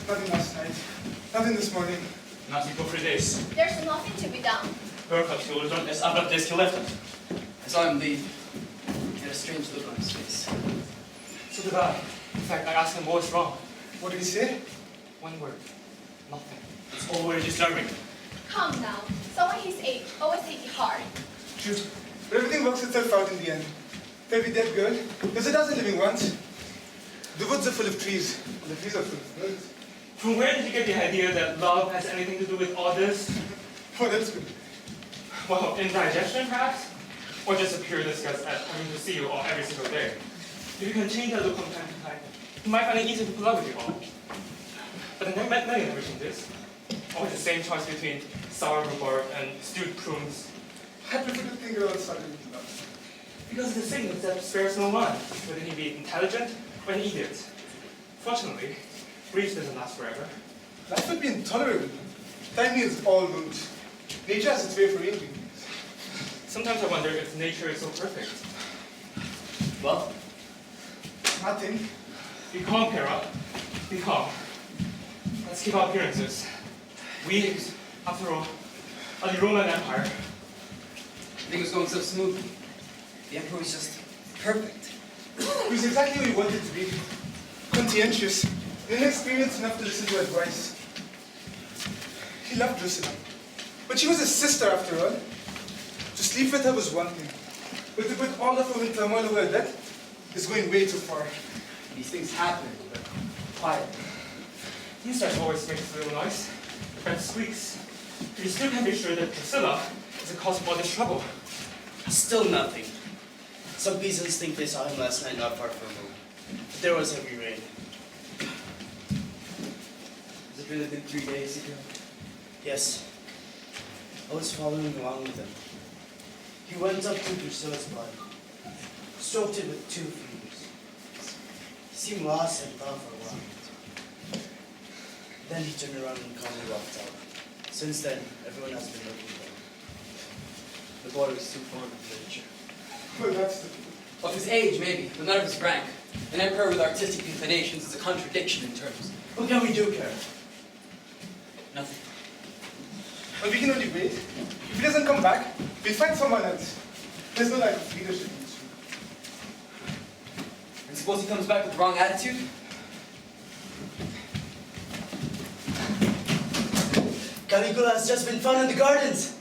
Nothing last night. Nothing this morning. Nothing for 3 days. There's nothing to be done. Perhaps he will return as abruptly as he left us. I saw him leave. He had a strange look on his face. So did I. In fact, I asked him what was wrong. What did he say? One word. Nothing. It's all very disturbing. Come now. Someone his age always take it hard. True. But everything works itself out in the end. They'll be dead good. There's a dozen living ones. The woods are full of trees. And the trees are full of birds. From where did you get the idea that love has anything to do with all this? Oh, that's good. Well, indigestion perhaps? Or just a pure disgust at having to see you all every single day. If you can change that look from time to time, you might find it easy to put up with you all. But then many never changes. Always the same choice between sour rhubarb and stewed prunes. I prefer to think it all started with love. Because the sickness that spares no one, whether he be intelligent or an idiot. Fortunately, grief doesn't last forever. Life would be intolerable. Time heals all wounds. Nature has its way of arranging things. Sometimes I wonder if nature is so perfect. Well, Nothing. Be calm, Hera. Be calm. Let's keep our appearances. We, after all, are the Roman Empire. everything was going so smoothly. The emperor was just perfect. He was exactly what he wanted to be. Conscientious. And inexperienced enough to listen to advice. He loved Jerusalem. But she was his sister after all. To sleep with her was one thing. But to put all of her in turmoil over her death is going way too far. These things happen, but quiet. Insect always makes a little noise. The bed squeaks. But you still can be sure that Drusilla is the cause of all this trouble. Still nothing. Some peasants think they saw him last night not far from home. But there was heavy rain. Has it really been 3 days ago? Yes. I was following along with him. He went up to Drusilla's body, stroked it with 2 fingers. He seemed lost and thought for a while. Then he turned around and calmly walked out. Since then, everyone has been looking for him. The boy was too fond of literature. Well, that's the... Of his age, maybe, but not of his rank. An emperor with artistic inclinations is a contradiction in terms. What can we do, Karen? Nothing. Well, we can only wait. If he doesn't come back, we'll find someone else. There's no lack of leadership in this room. And suppose he comes back with the wrong attitude? Caligula has just been found in the gardens.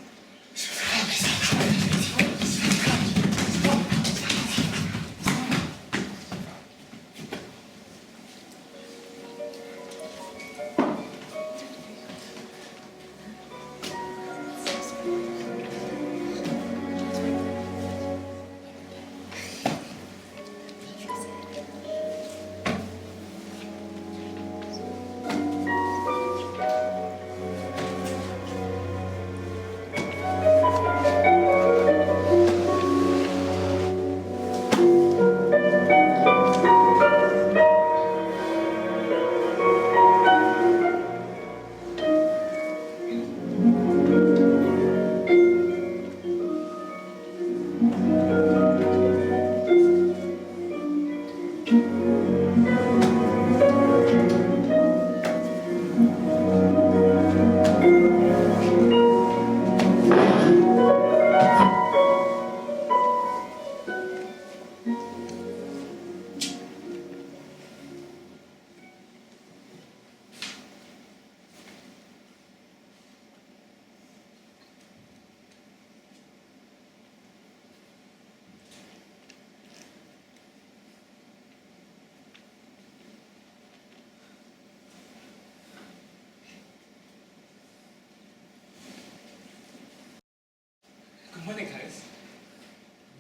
Good morning, guys.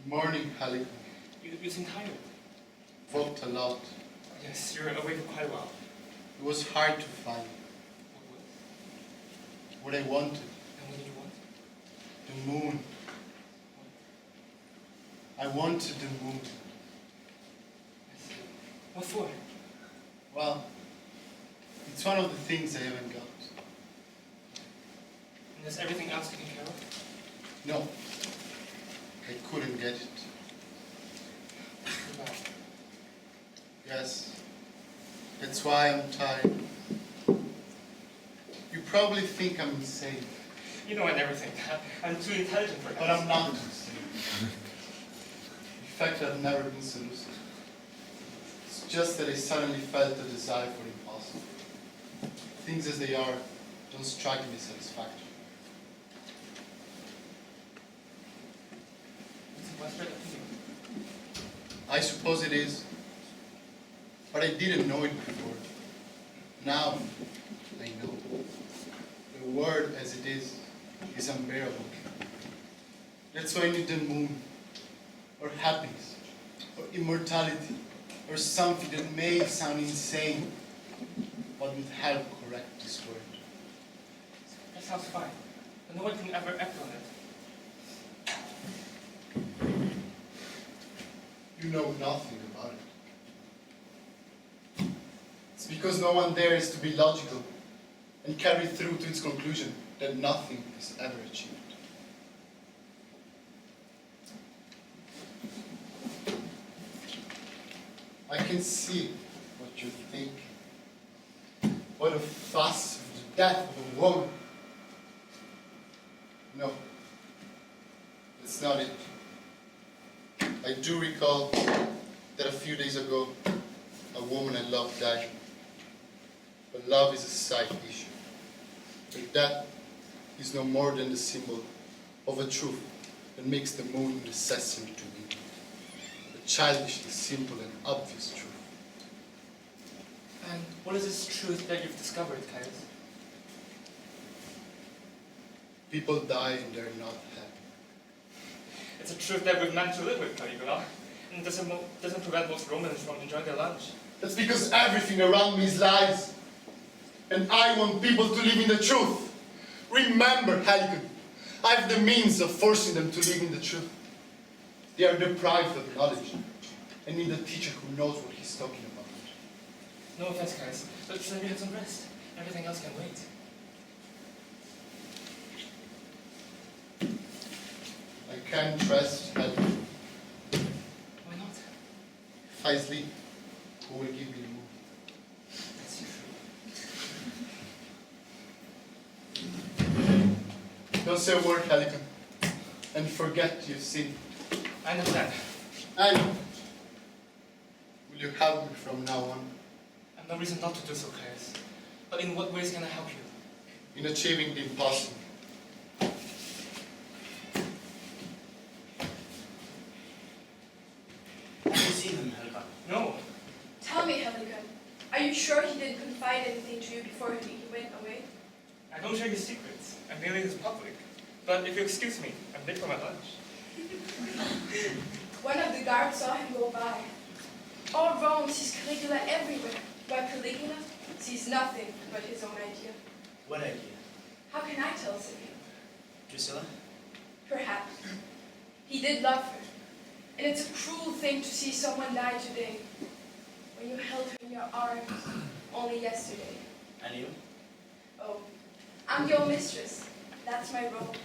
Morning, Caligula. You seem tired. Walked a lot. Yes, you're away for quite a while. It was hard to find What was? what I wanted. And what did you want? The moon. I wanted the moon. I see. What for? Well, it's one of the things I haven't got. And is everything else taken care of? No, I couldn't get it. Goodbye. Yes, that's why I'm tired. You probably think I'm insane, You know I never think that. I'm too intelligent for that. but I'm not insane. In fact, I've never been so lucid. It's just that I suddenly felt a desire for the impossible. Things as they are don't strike me satisfactory. It's a widespread opinion. I suppose it is, but I didn't know it before. Now, I know. The world as it is unbearable. That's why I need the moon, or happiness, or immortality, or something that may sound insane, but would help correct this world. That sounds fine. But no one can ever act on it. You know nothing about it. It's because no one dares to be logical and carry through to its conclusion that nothing is ever achieved. I can see what you're thinking. What a fuss of the death of a woman. No, that's not it. I do recall that a few days ago, a woman I loved died. But love is a side issue. With that, is no more than the symbol of a truth that makes the moon necessary to be. A childishly simple and obvious truth. And what is this truth that you've discovered, Caius? People die and they're not happy. It's a truth that we're meant to live with, Caligula. And doesn't prevent most Romans from enjoying their lunch. That's because everything around me is lies. And I want people to live in the truth. Remember, Caligula, I have the means of forcing them to live in the truth. They are deprived of knowledge and need a teacher who knows what he's talking about. No offense, Caius, but just let me have some rest. Everything else can wait. I can't trust Caligula. Why not? If I sleep, who will give me the moon? That's true. Don't say a word, Caligula, and forget you've sinned. I understand. And will you help me from now on? I have no reason not to do so, Caius. But in what ways can I help you? In achieving the impossible. Have you seen him, Helga? No. Tell me, Caligula, are you sure he didn't confide anything to you before he went away? I don't share his secrets. I'm merely his public. But if you excuse me, I'm late for my lunch. One of the guards saw him go by. All Rome sees Caligula everywhere, while Caligula sees nothing but his own idea. What idea? How can I tell, Scipio? Drusilla? Perhaps. He did love her. And it's a cruel thing to see someone die today, when you held her in your arms only yesterday. And you? Oh, I'm your mistress. That's my role.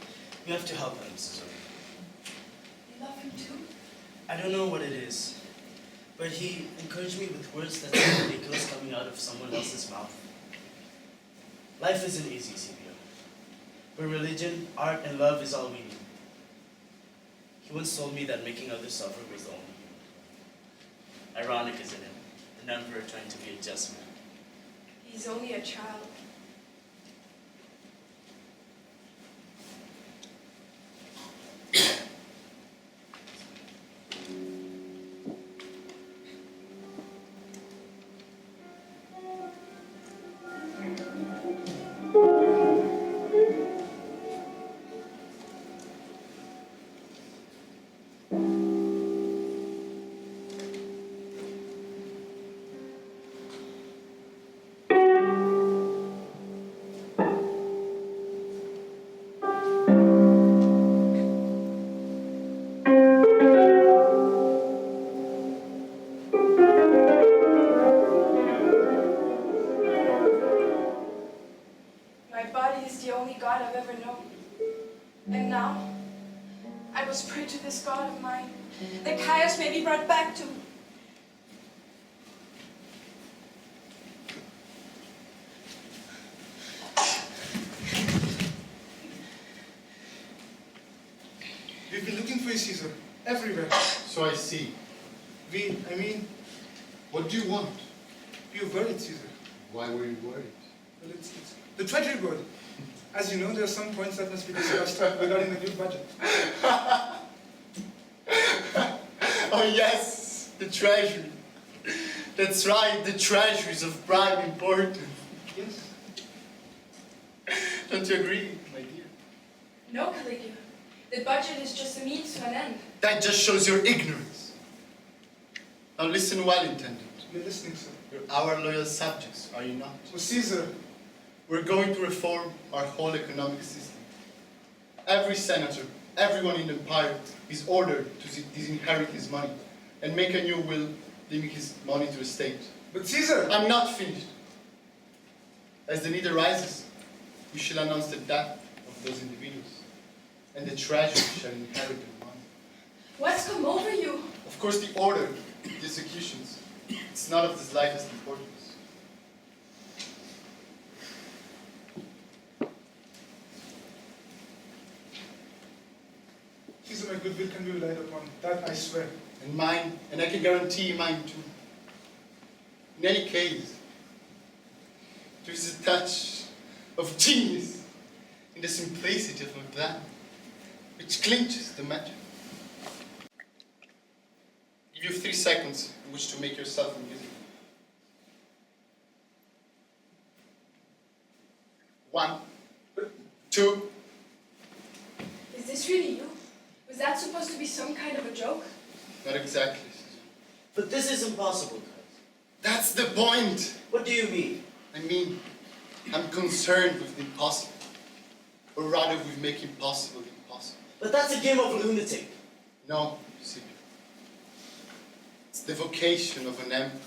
You have to help him, Caesar. You love him too? I don't know what it is, but he encouraged me with words that sound ridiculous coming out of someone else's mouth. Life isn't easy, Scipio. But religion, art, and love is all we need. He once told me that making others suffer was the only human. Ironic, isn't it? An emperor trying to be a just man. He's only a child. My body is the only God I've ever known. And now, I must pray to this God of mine, that Caius may be brought back to me. We've been looking for you, Caesar, everywhere. So I see. I mean, What do you want? you're worried, Caesar. Why were you worried? Well, it's the treasury board. As you know, there are some points that must be discussed regarding the new budget. Oh yes, the treasury. That's right, the treasuries of prime importance. Yes. Don't you agree, my dear? No, Caligula. The budget is just a means to an end. That just shows your ignorance. Now listen well, intendant. You're listening, sir. You're our loyal subjects, are you not? Well, Caesar, We're going to reform our whole economic system. Every senator, everyone in the empire is ordered to disinherit his money and make a new will leaving his money to the state. but Caesar! I'm not finished. As the need arises, we shall announce the death of those individuals, and the treasury shall inherit their money. What's come over you? Of course, the order, the executions, it's not of the slightest importance. Caesar, my goodwill can be relied upon. That I swear. And mine, and I can guarantee mine too. In any case, there is a touch of genius in in the simplicity of a plan, which clinches the matter. Give you 3 seconds in which to make yourself invisible. 1, 2. Is this really you? Was that supposed to be some kind of a joke? Not exactly. But this is impossible, guys. That's the point. What do you mean? I mean, I'm concerned with the impossible, or rather with making possible the impossible. But that's a game of lunatic. No, Scipio. It's the vocation of an emperor.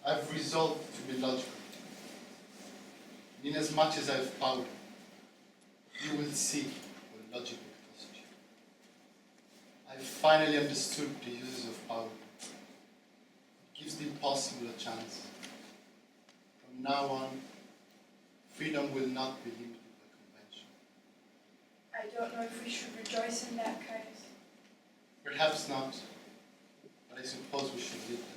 I've resolved to be logical. Inasmuch as I have power, you will see what logic will cost you. I've finally understood the uses of power. It gives the impossible a chance. From now on, freedom will not be limited by convention. I don't know if we should rejoice in that, Caius. Perhaps not, but I suppose we should live that.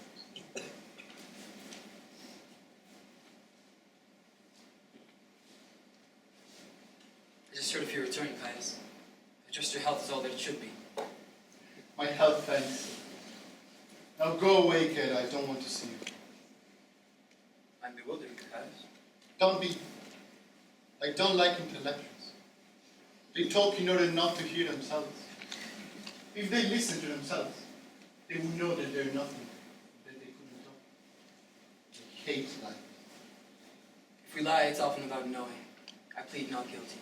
I just heard of your return, Caius. I trust your health is all that it should be. My health, thanks. Now go away, kid. I don't want to see you. I'm bewildered, Caius. Don't be. I don't like intellectuals. They talk in order not to hear themselves. If they listen to themselves, they would know that they're nothing, that they couldn't talk. They hate life. If we lie, it's often about knowing. I plead not guilty.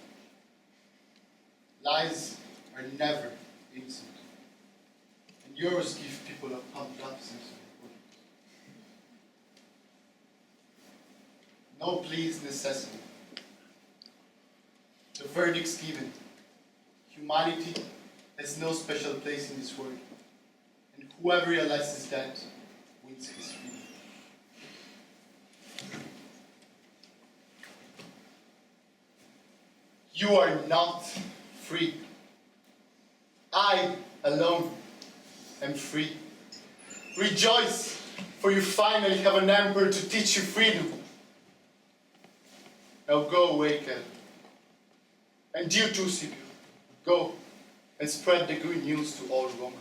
Lies are never innocent. And yours give people a pumped up sense of importance. No plea is necessary. The verdict's given. Humanity has no special place in this world. And whoever realizes that wins his freedom. You are not free. I alone am free. Rejoice, for you finally have an emperor to teach you freedom. Now go away, Kel. And you too, Scipio. Go and spread the good news to all Romans.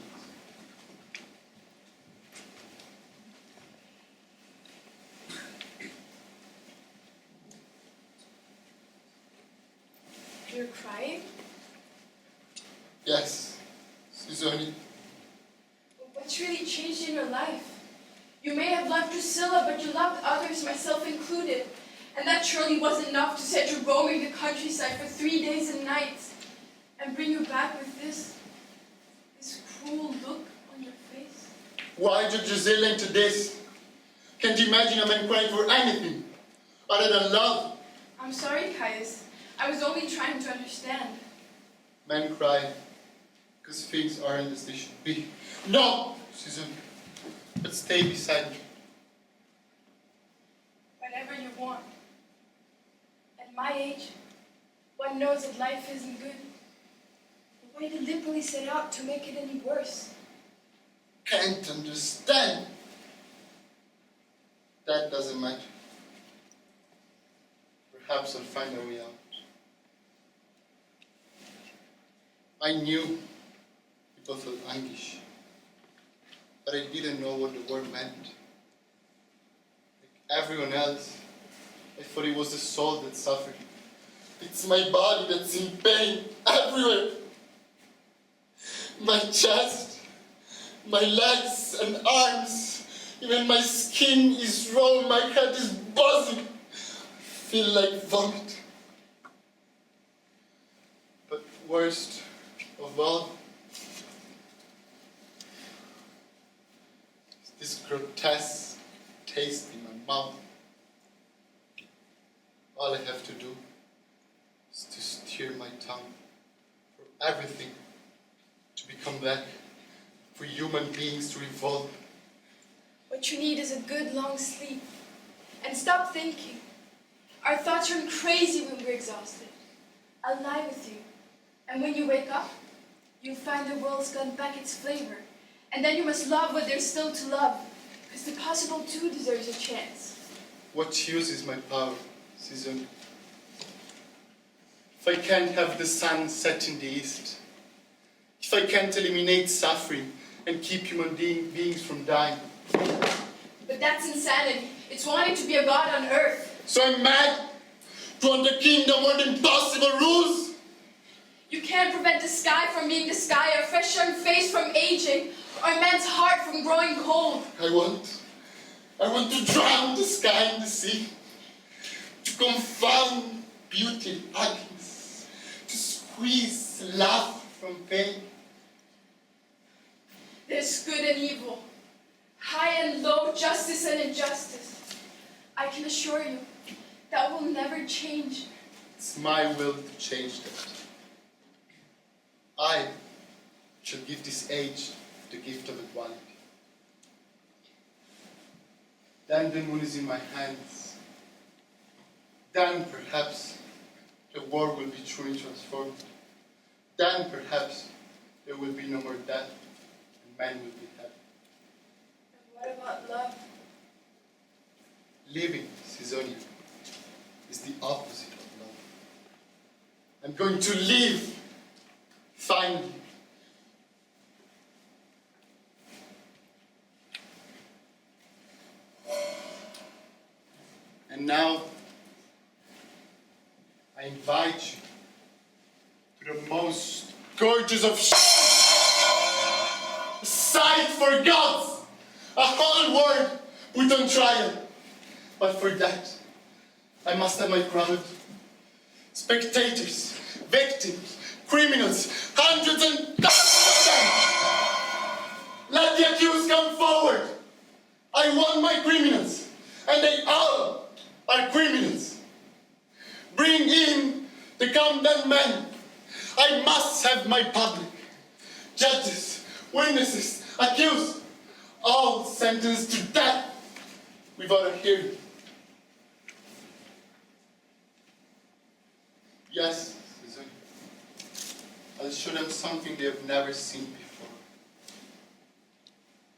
You're crying? Yes, Susanni. What's really changed in your life? You may have loved Drusilla, but you loved others, myself included. And that surely wasn't enough to set you roaming the countryside for 3 days and nights and bring you back with this cruel look on your face. Why did Drusilla into this? Can't you imagine a man crying for anything other than love? I'm sorry, Caius. I was only trying to understand. Men cry because things aren't as they should be. No, Susan, but stay beside me. Whatever you want. At my age, one knows that life isn't good. But why deliberately set out to make it any worse? Can't understand. That doesn't matter. Perhaps I'll find a way out. I knew people felt anguish, but I didn't know what the word meant. Like everyone else, I thought it was the soul that suffered. It's my body that's in pain, everywhere. My chest, my legs and arms, even my skin is raw, my head is buzzing. I feel like vomit. But worst of all, this grotesque taste in my mouth. All I have to do is to steer my tongue for everything to become back, for human beings to revolve. What you need is a good long sleep. And stop thinking. Our thoughts run crazy when we're exhausted. I'll lie with you. And when you wake up, you'll find the world's gone back its flavor. And then you must love what there's still to love. Because the possible too deserves a chance. What use is my power, Caesar? If I can't have the sun set in the east, if I can't eliminate suffering and keep human beings from dying. But that's insanity. It's wanting to be a god on earth. So I'm mad to under kingdom with impossible rules? You can't prevent the sky from being the sky, a fresh young face from aging, or a man's heart from growing cold. I want to drown the sky and the sea, to confound beauty and ugliness, to squeeze love from pain. There's good and evil, high and low, justice and injustice. I can assure you, that will never change. It's my will to change that. I shall give this age the gift of equality. Then the moon is in my hands. Then perhaps the world will be truly transformed. Then perhaps there will be no more death and man will be happy. And what about love? Living, Caesonia, is the opposite of love. I'm going to live, finally. And now, I invite you to the most gorgeous of a sight for gods, a whole world put on trial. But for that, I must have my crowd. Spectators, victims, criminals, hundreds and thousands of them. Let the accused come forward. I want my criminals, and they all are criminals. Bring in the condemned men. I must have my public. Judges, witnesses, accused, all sentenced to death without a hearing. Yes, Caesar. I'll show them something they have never seen before.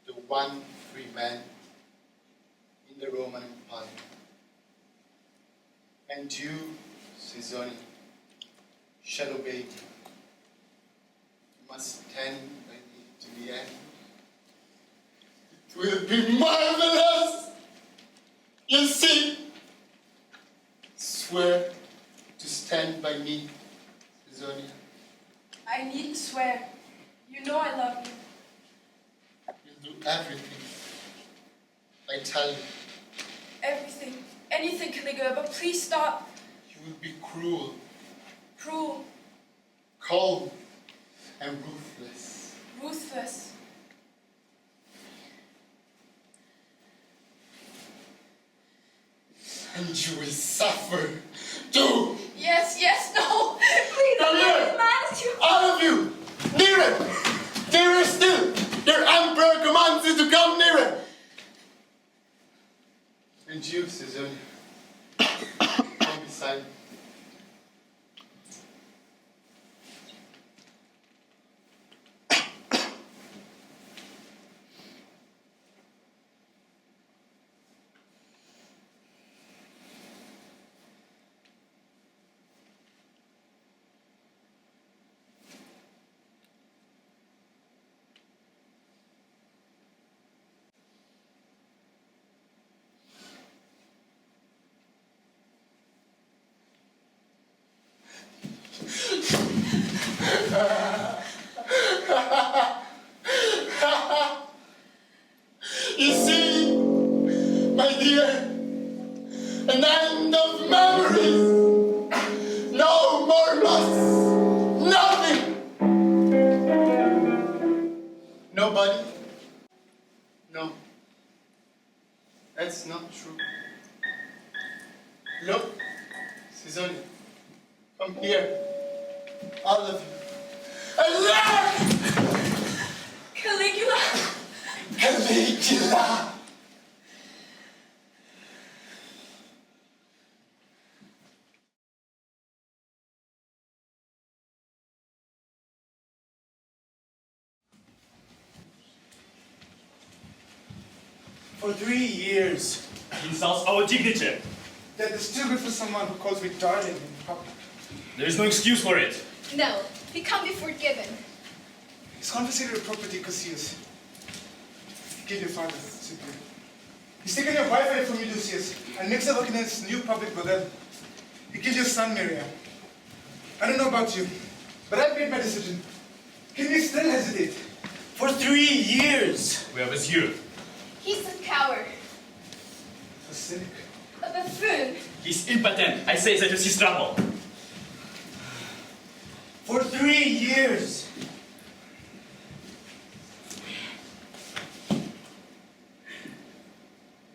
The one free man in the Roman Empire. And you, Caesonia, shall obey me. You must stand by me to the end. It will be marvelous! You see? Swear to stand by me, Caesonia. I needn't swear. You know I love you. You'll do everything I tell you. Everything. Anything, Caligula, but please stop. You will be cruel, Cruel. cold, and ruthless. Ruthless. And you will suffer too. Yes, no. Please, Come I'm here. not as mad as you. All of you, nearer, nearer still. Your emperor commands you to come nearer. And you, Caesonia, come beside me. You see, my dear, an end of memories. No more loss. Nothing. Nobody. No. That's not true. Look, Caesonia, come here. All of you. And look! Caligula. Caligula! For For 3 years. He insults our dignity. That is too good for someone who calls me darling in public. There is no excuse for it. No, he can't be forgiven. He's confiscated your property, Cassius. He killed your father, simply. He's taken your wife away from you, Lucius, and makes her work in his new public bordel. He killed your son, Miriam. I don't know about you, but I've made my decision. Can you still hesitate? For 3 years. We are with you. He's a coward, A cynic. a buffoon. He's impotent. I say that you see trouble. For 3 years.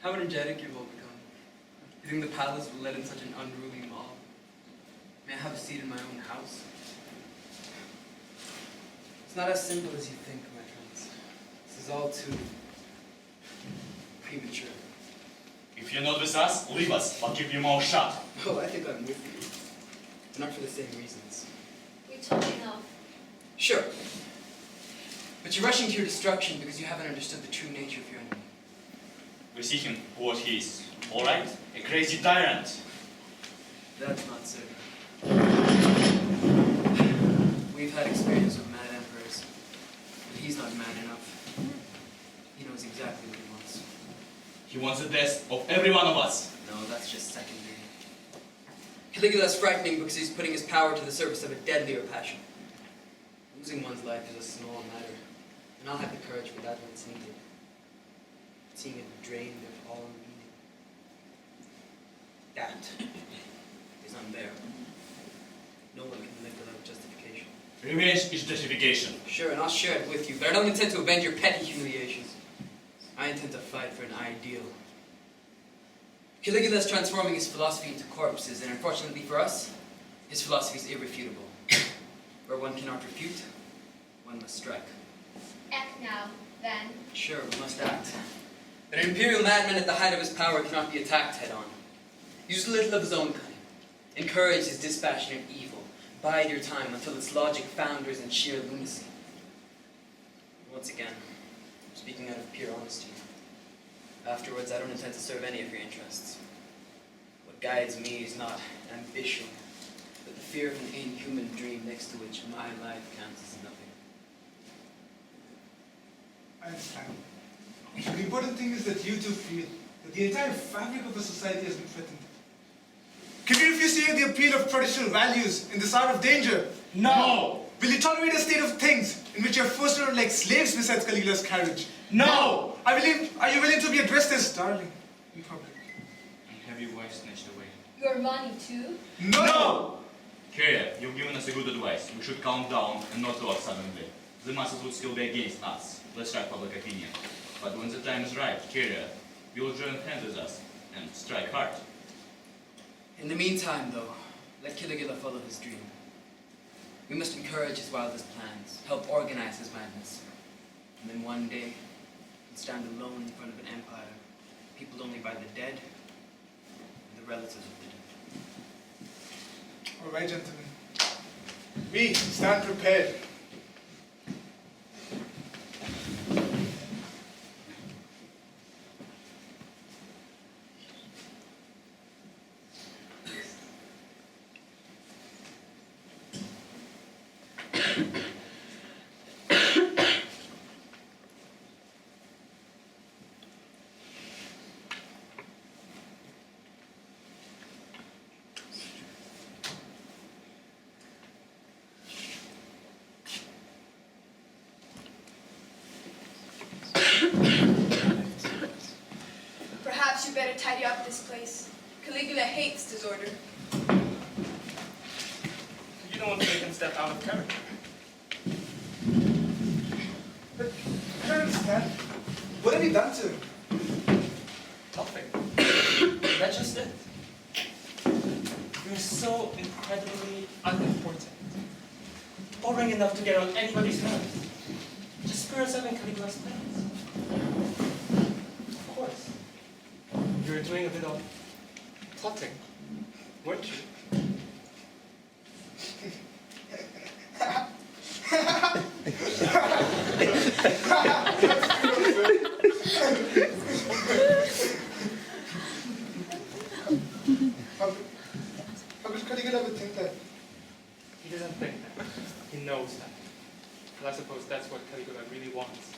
How energetic you've all become. You think the palace will let in such an unruly mob? May I have a seat in my own house? It's not as simple as you think, my friends. This is all too premature. If you're not with us, leave us. I'll keep your mouth shut. Oh, I think I'm with you. But not for the same reasons. You're talking off. Sure. But you're rushing to your destruction because you haven't understood the true nature of your enemy. We see him for what he is. All right? A crazy tyrant. That's not so. We've had experience with mad emperors, but he's not mad enough. He knows exactly what he wants. He wants the death of every one of us. No, that's just secondary. Caligula's frightening because he's putting his power to the service of a deadlier passion. Losing one's life is a small matter, and I'll have the courage for that when it's needed. Seeing it drain their all meaning. That is unbearable. No one can live without justification. Revenge is justification. Sure, and I'll share it with you, but I don't intend to avenge your petty humiliations. I intend to fight for an ideal. Caligula is transforming his philosophy into corpses, and unfortunately for us, his philosophy is irrefutable. Where one cannot refute, one must strike. Act now, then. Sure, we must act. But an imperial madman at the height of his power cannot be attacked head-on. Use a little of his own kind. Encourage his dispassionate evil. Bide your time until its logic founders in sheer lunacy. Once again, speaking out of pure honesty. Afterwards, I don't intend to serve any of your interests. What guides me is not ambition, but the fear of an inhuman dream next to which my life counts as nothing. I understand. The important thing is that you two feel that the entire fabric of the society has been threatened. Can you refuse to hear the appeal of traditional values in this hour of danger? No! Will you tolerate a state of things in which you are forced to run like slaves besides Caligula's carriage? No! Are you willing to be addressed as darling in public? And have your wife snatched away. Your money, too? No! Kyria, you've given us a good advice. We should calm down and not to act suddenly. The masses would still be against us. Let's strike public opinion. But when the time is right, Kyria, you will join hands with us and strike hard. In the meantime, though, let Caligula follow his dream. We must encourage his wildest plans, help organize his madness. And then one day, he'll stand alone in front of an empire, peopled only by the dead and the relatives of the dead. All right, gentlemen. We stand prepared. Perhaps you better tidy up this place. Caligula hates disorder. You don't want to make him step out of character. But I don't understand. What have you done to him? Nothing. That's just it. You're so incredibly unimportant. Boring enough to get on anybody's nerves. Just screw yourself in Caligula's plans. Of course. You were doing a bit of plotting, weren't you? how could Caligula ever think that? He doesn't think that. He knows that. But I suppose that's what Caligula really wants.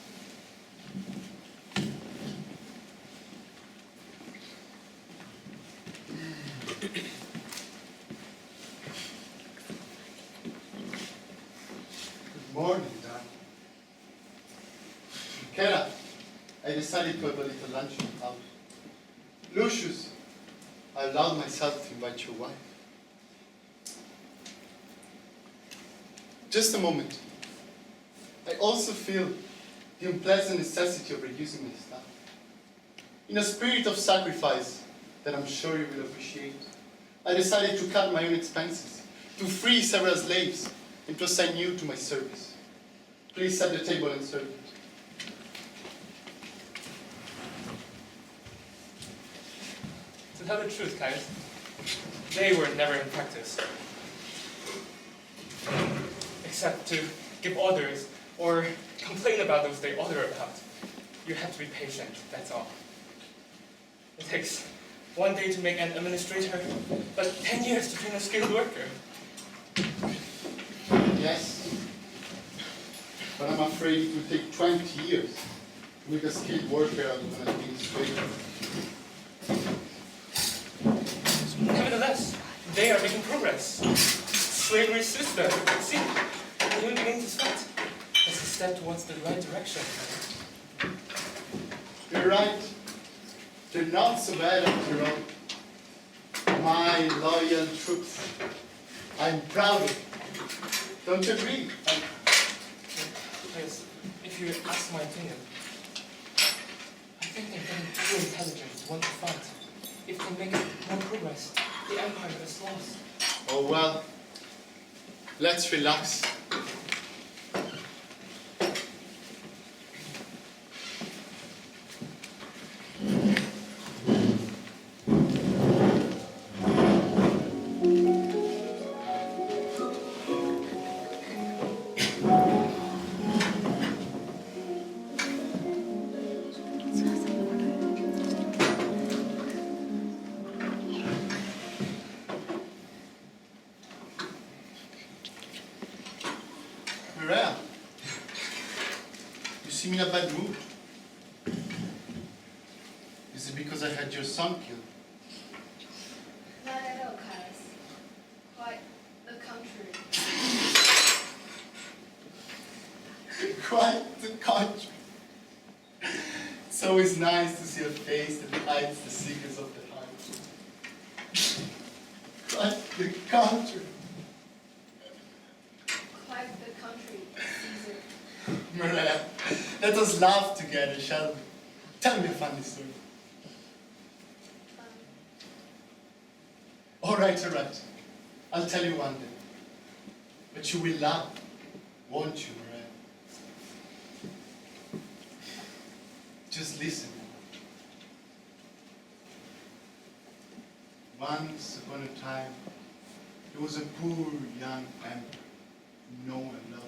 Good morning, Don. Kera, I decided to have a little luncheon out. Lucius, I allowed myself to invite your wife. Just a moment. I also feel the unpleasant necessity of reducing my staff. In a spirit of sacrifice that I'm sure you will appreciate, I decided to cut my own expenses, to free several slaves, and to assign you to my service. Please set the table and serve it. To tell the truth, Caius, they were never in practice. Except to give orders or complain about those they order about. You have to be patient, that's all. It takes 1 day to make an administrator, but 10 years to train a skilled worker. Yes, but I'm afraid it will take 20 years to make a skilled worker out of an administrator. Nevertheless, they are making progress. Slavery system, see, they're even beginning to sweat. That's a step towards the right direction. You're right. They're not so bad after all. My loyal troops. I'm proud of it. Don't you agree? Because if you ask my opinion, I think they're getting too intelligent to want to fight. If they make more progress, the empire is lost. Oh well. Let's relax. Maria, you seem in a bad mood. Is it because I had your son killed? Not at all, Caius. Quite the contrary. Quite the contrary. It's always nice to see a face that hides the secrets of the heart. Quite the contrary. Quite the contrary, Caesar. Maria, let us laugh together, shall we? Tell me a funny story. All right. I'll tell you one day. But you will laugh, won't you, Maria? Just listen. Once upon a time, there was a poor young emperor whom no one loved.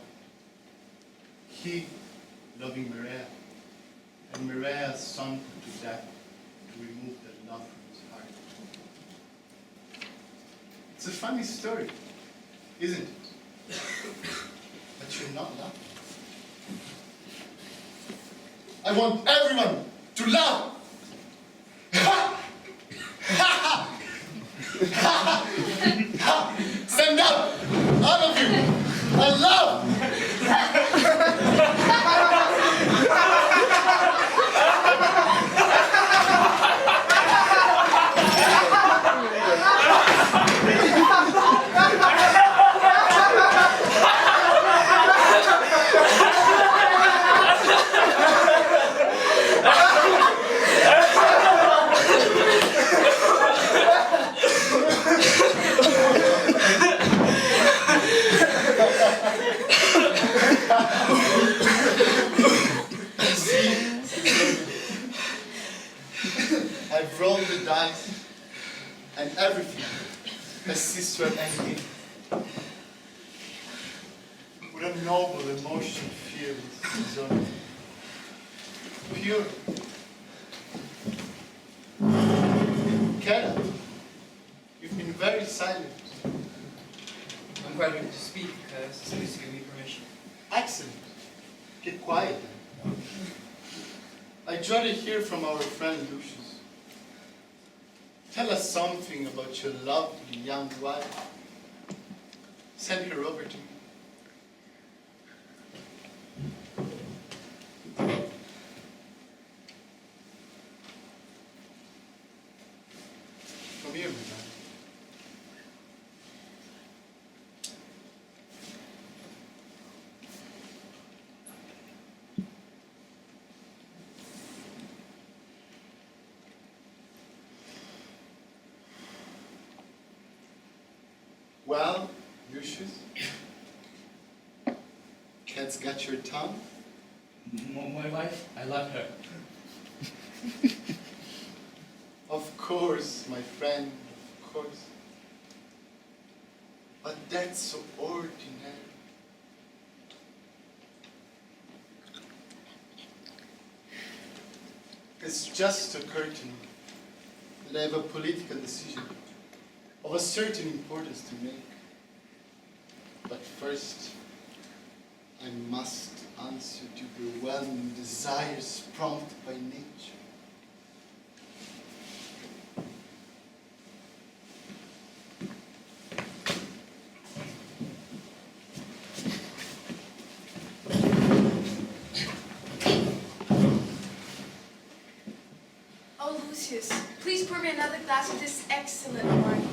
He, loving Maria, and Maria's son put to death to remove the love from his heart. It's a funny story, isn't it? But you're not laughing. I want everyone to laugh! Stand up! All of you! I love! I've rolled the dice, and everything has ceased to have any meaning. What a noble emotion fear is on pure. Kera, you've silent. I'm quite ready to speak, Caius. Please give me permission. Excellent. Get quiet then. I'd rather hear from our friend Lucius. Tell us something about your lovely young wife. Send her over to me. Come here, madame. Well, Lucius, cat's got your tongue? My wife, I love her. Of course, my friend, of course. But that's so ordinary. It's just occurred to me that I have a political decision of a certain importance to make. But first, I must answer to the overwhelming desires prompted by nature. Oh, Lucius, please pour me another glass of this excellent wine.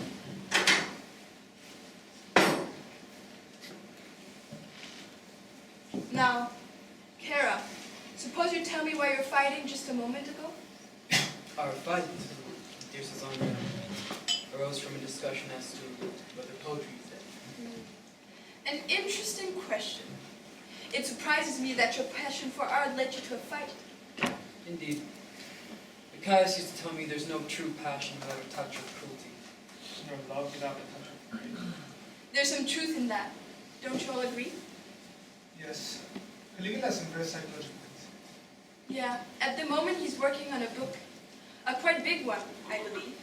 Now, Kara, suppose you tell me why you're fighting just a moment ago? Our fight, dear Cassandra, arose from a discussion as to whether poetry is dead. An interesting question. It surprises me that your passion for art led you to a fight. Indeed. But Caius used to tell me there's no true passion without a touch of cruelty. Nor love without a touch of grace. There's some truth in that. Don't you all agree? Yes. Caligula has some very psychological things. Yeah, at the moment he's working on a book. A quite big one, I believe.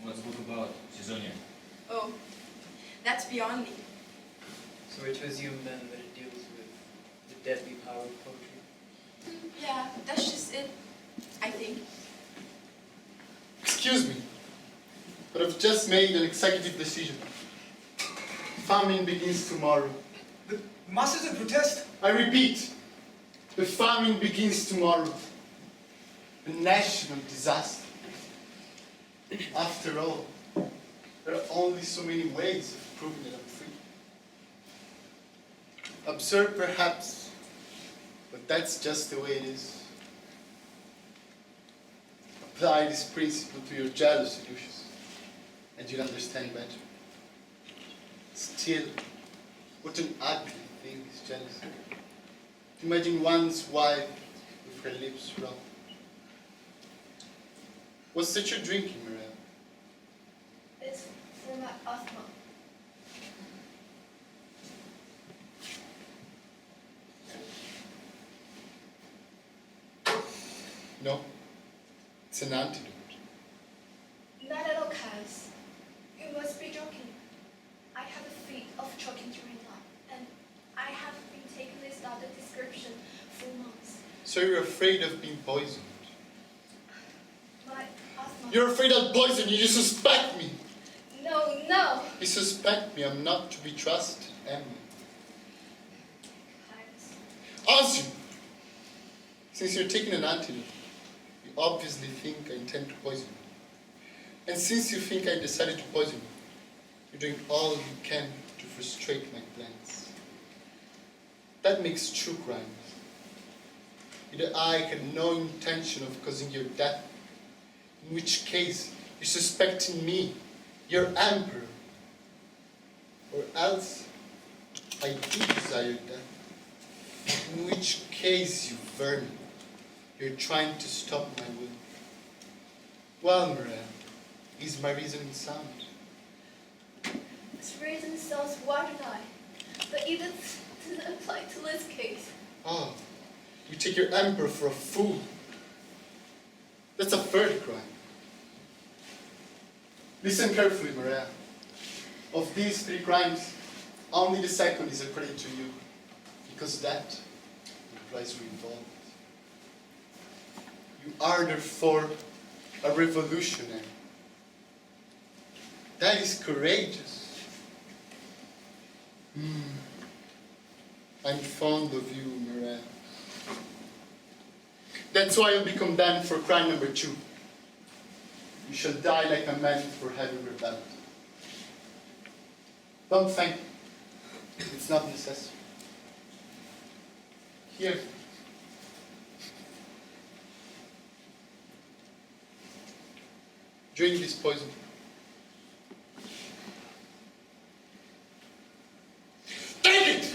What's the book about? Caesonia. Oh, that's beyond me. So we're to assume then that it deals with the deadly power of poetry. Yeah, that's just it, I think. Excuse me, but I've just made an executive decision. Famine begins tomorrow. The masters will protest. I repeat, the famine begins tomorrow. A national disaster. After all, there are only so many ways of proving that I'm free. Absurd perhaps, but that's just the way it is. Apply this principle to your jealousy, Lucius, and you'll understand better. Still, what an ugly thing is jealousy. Imagine one's wife with her lips round. What's that you're drinking, Maria? It's for my asthma. No, it's an antidote. Not at all, Caius. You must be joking. I have a fit of choking during that, and I have been taking this doctor description for months. So you're afraid of being poisoned? My asthma. You're afraid I'll poison you, you suspect me! No, You suspect me, I'm not to be trusted, am Caius. I? Answer me! Since you're taking an antidote, you obviously think I intend to poison you. And since you think I decided to poison you, you're doing all you can to frustrate my plans. That makes true crimes. Either I had no intention of causing your death, in which case you're suspecting me, your emperor, or else I do desire death, in which case, you vermin, you're trying to stop my will. Well, Maria, is my reasoning sound? This reason sounds watertight, but it doesn't apply to this case. Oh, you take your emperor for a fool. That's a third crime. Listen carefully, Maria. Of these 3 crimes, only the second is a credit to you, because that implies revolt. You are therefore a revolutionary. That is courageous. I'm fond of you, Miranda. That's why you'll be condemned for crime number 2. You shall die like a man for having rebelled. Don't thank me. It's not necessary. Here. Drink this poison. Take it!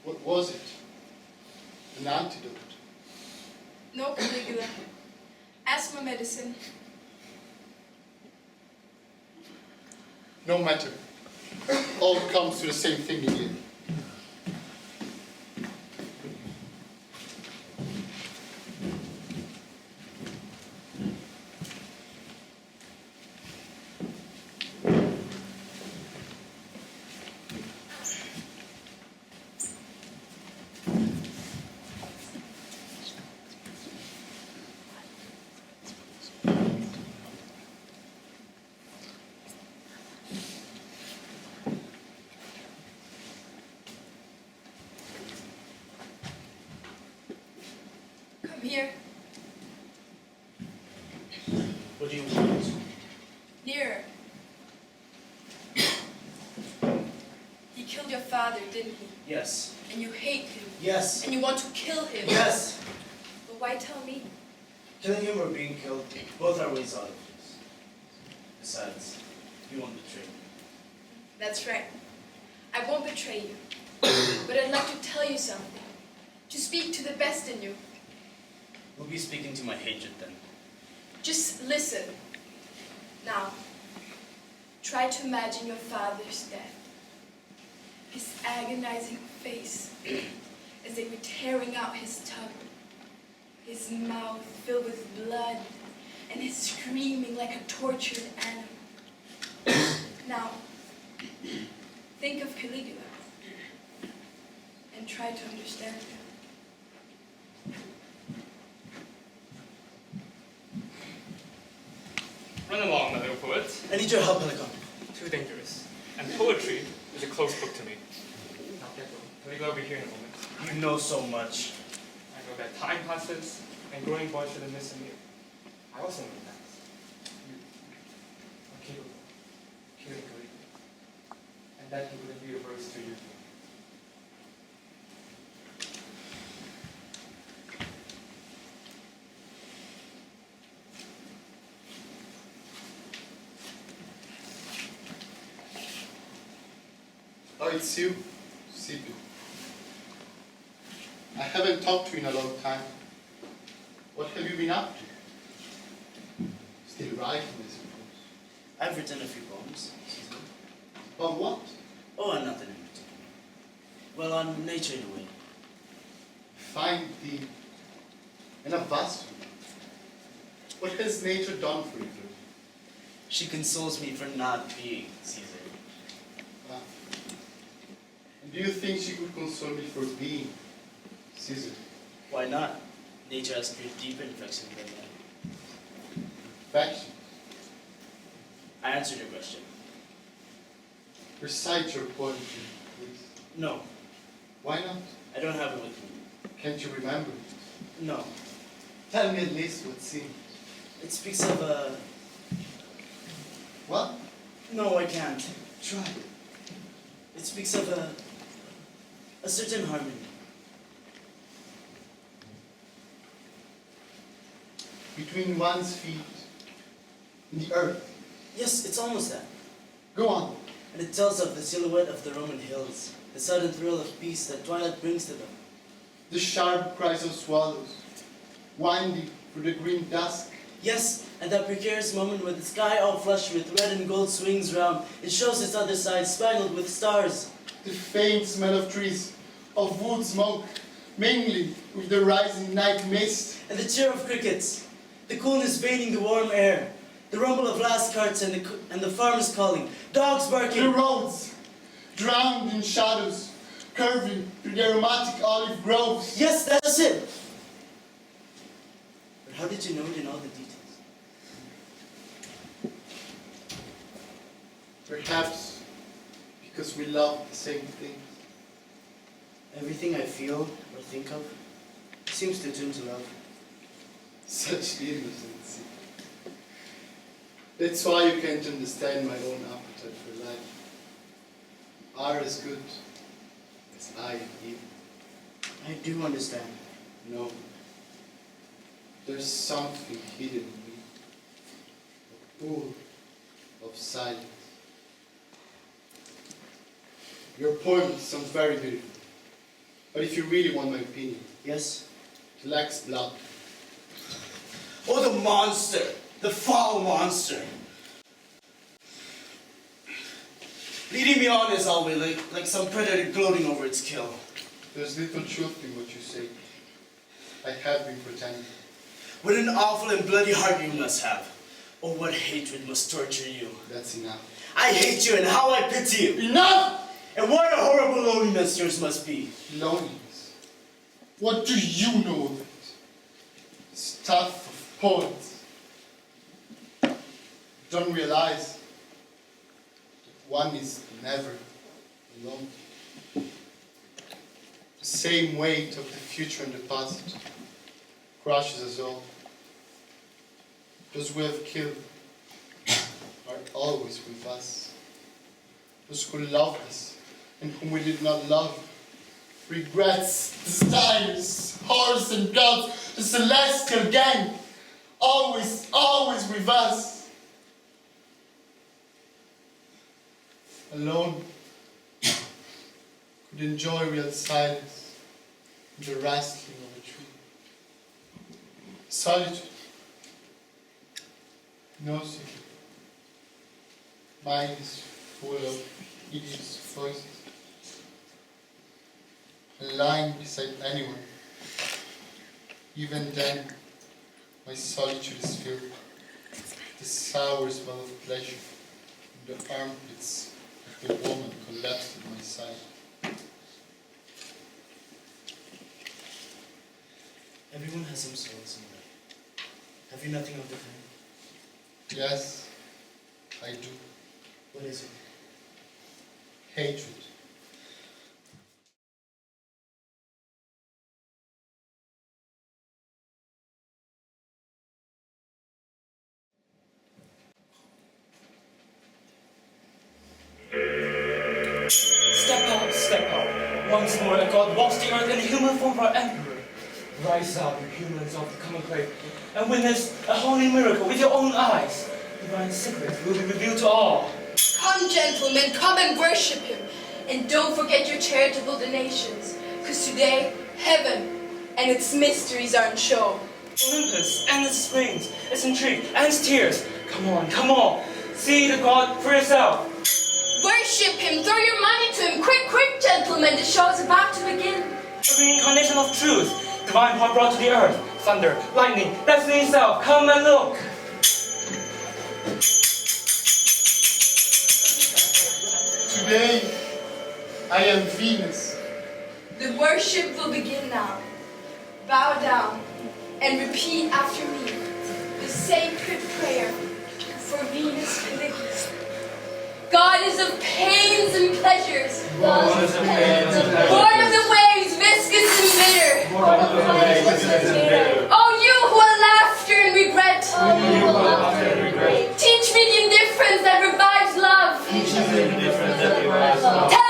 What was it? An antidote? No, Caligula. Asthma medicine. No matter. All comes to the same thing again. Come here. What do you want? Nearer. He killed your father, didn't he? Yes. And you hate him. Yes. And you want to kill him. Yes. But why tell me? Killing him or being killed, both are ways out of this. Besides, you won't betray me. That's right. I won't betray you. But I'd like to tell you something. To speak to the best in you. We'll be speaking to my hatred then. Just listen. Now, try to imagine your father's death. His agonizing face as they were tearing out his tongue. His mouth filled with blood and his screaming like a tortured animal. Now, think of Caligula and try to understand him. Run along, my little poet. I need your help, Caligula. Too dangerous. And poetry is a close book to me. Now get going. Caligula will be here in a moment. You know so much. I know that time passes and growing boys shouldn't miss a meal. I also know that. You are capable of killing Caligula. And that he wouldn't be averse to you. Oh, it's you, Scipio. I haven't talked to you in a long time. What have you been up to? Still writing, I suppose. I've written a few poems, Caesar. About what? Oh, nothing in particular. Well, on nature in a way. Fine theme. And a vast one. What has nature done for you? She consoles me for not being Caesar. Ah. And do you think she could console me for being Caesar? Why not? Nature has created deeper infection than that. Faction. I answered your question. Recite your poetry, please. No, Why not? I don't have it with me. Can't you remember it? No. Tell me at least what seems. It speaks of a... What? No, I can't. Try. It speaks of a certain harmony. Between one's feet and the earth. Yes, it's almost that. Go on. and it tells of the silhouette of the Roman hills, the sudden thrill of peace that twilight brings to them. The sharp cries of swallows, winding through the green dusk. Yes, and that precarious moment when the sky all flushed with red and gold swings round, it shows its other side spangled with stars. The faint smell of trees, of wood smoke, mingling with the rising night mist. And the chirp of crickets, the coolness veiling the warm air, the rumble of last carts and the farmers calling, dogs barking. The roads, drowned in shadows, curving through the aromatic olive groves. Yes, that's it. But how did you know it in all the details? Perhaps because we love the same things. Everything I feel or think of seems to tune to love. Such innocence. That's why you can't understand my own appetite for life. Are as good as I am evil. I do understand. No. There's something hidden in me. A pool of silence. Your poem sounds very beautiful. But if you really want my opinion, Yes? it lacks blood. Oh, the monster! The foul monster! Leading me on as always, like some predator gloating over its kill. There's little truth in what you say. I have been pretending. What an awful and bloody heart you must have. Oh, what hatred must torture you. That's enough. I hate you and how I pity you. Enough! And what a horrible loneliness yours must be. Loneliness. What do you know of it? Stuff of poets. Don't realize that one is never alone. The same weight of the future and the past crushes us all. Those we have killed are always with us. Those who loved us and whom we did not love, regrets, desires, horrors and gods, the celestial gang, always, always with us. Alone, could enjoy real silence and the rustling of a tree. Solitude, no secret. Mind is full of hideous voices. Lying beside anyone, even then, my solitude is filled. The sour smell of pleasure, and the armpits of the woman collapsed at my side. Everyone has some souls in life. Have you nothing of the kind? Yes, I do. What is it? Hatred. Step up. Once more a god walks the earth in human form for our emperor. Rise up, you humans of the common clay, and witness a holy miracle with your own eyes. Divine secrets will be revealed to all. Come, gentlemen, come and worship him. And don't forget your charitable donations, because today, heaven and its mysteries are in show. Olympus and its springs, its intrigue and its tears. Come on. See the god for yourself. Worship him, throw your money to him. Quick, quick, gentlemen, the show is about to begin. A reincarnation of truth, divine power brought to the earth. Thunder, lightning, destiny itself. Come and look. Today, I am Venus. The worship will begin now. Bow down and repeat after me the sacred prayer for Venus Caligula. Goddess of pains and pleasures, Goddess of pains and pleasures, born of the waves, viscous and bitter. Oh, you who are laughter and regret, teach me the indifference that revives love. Tell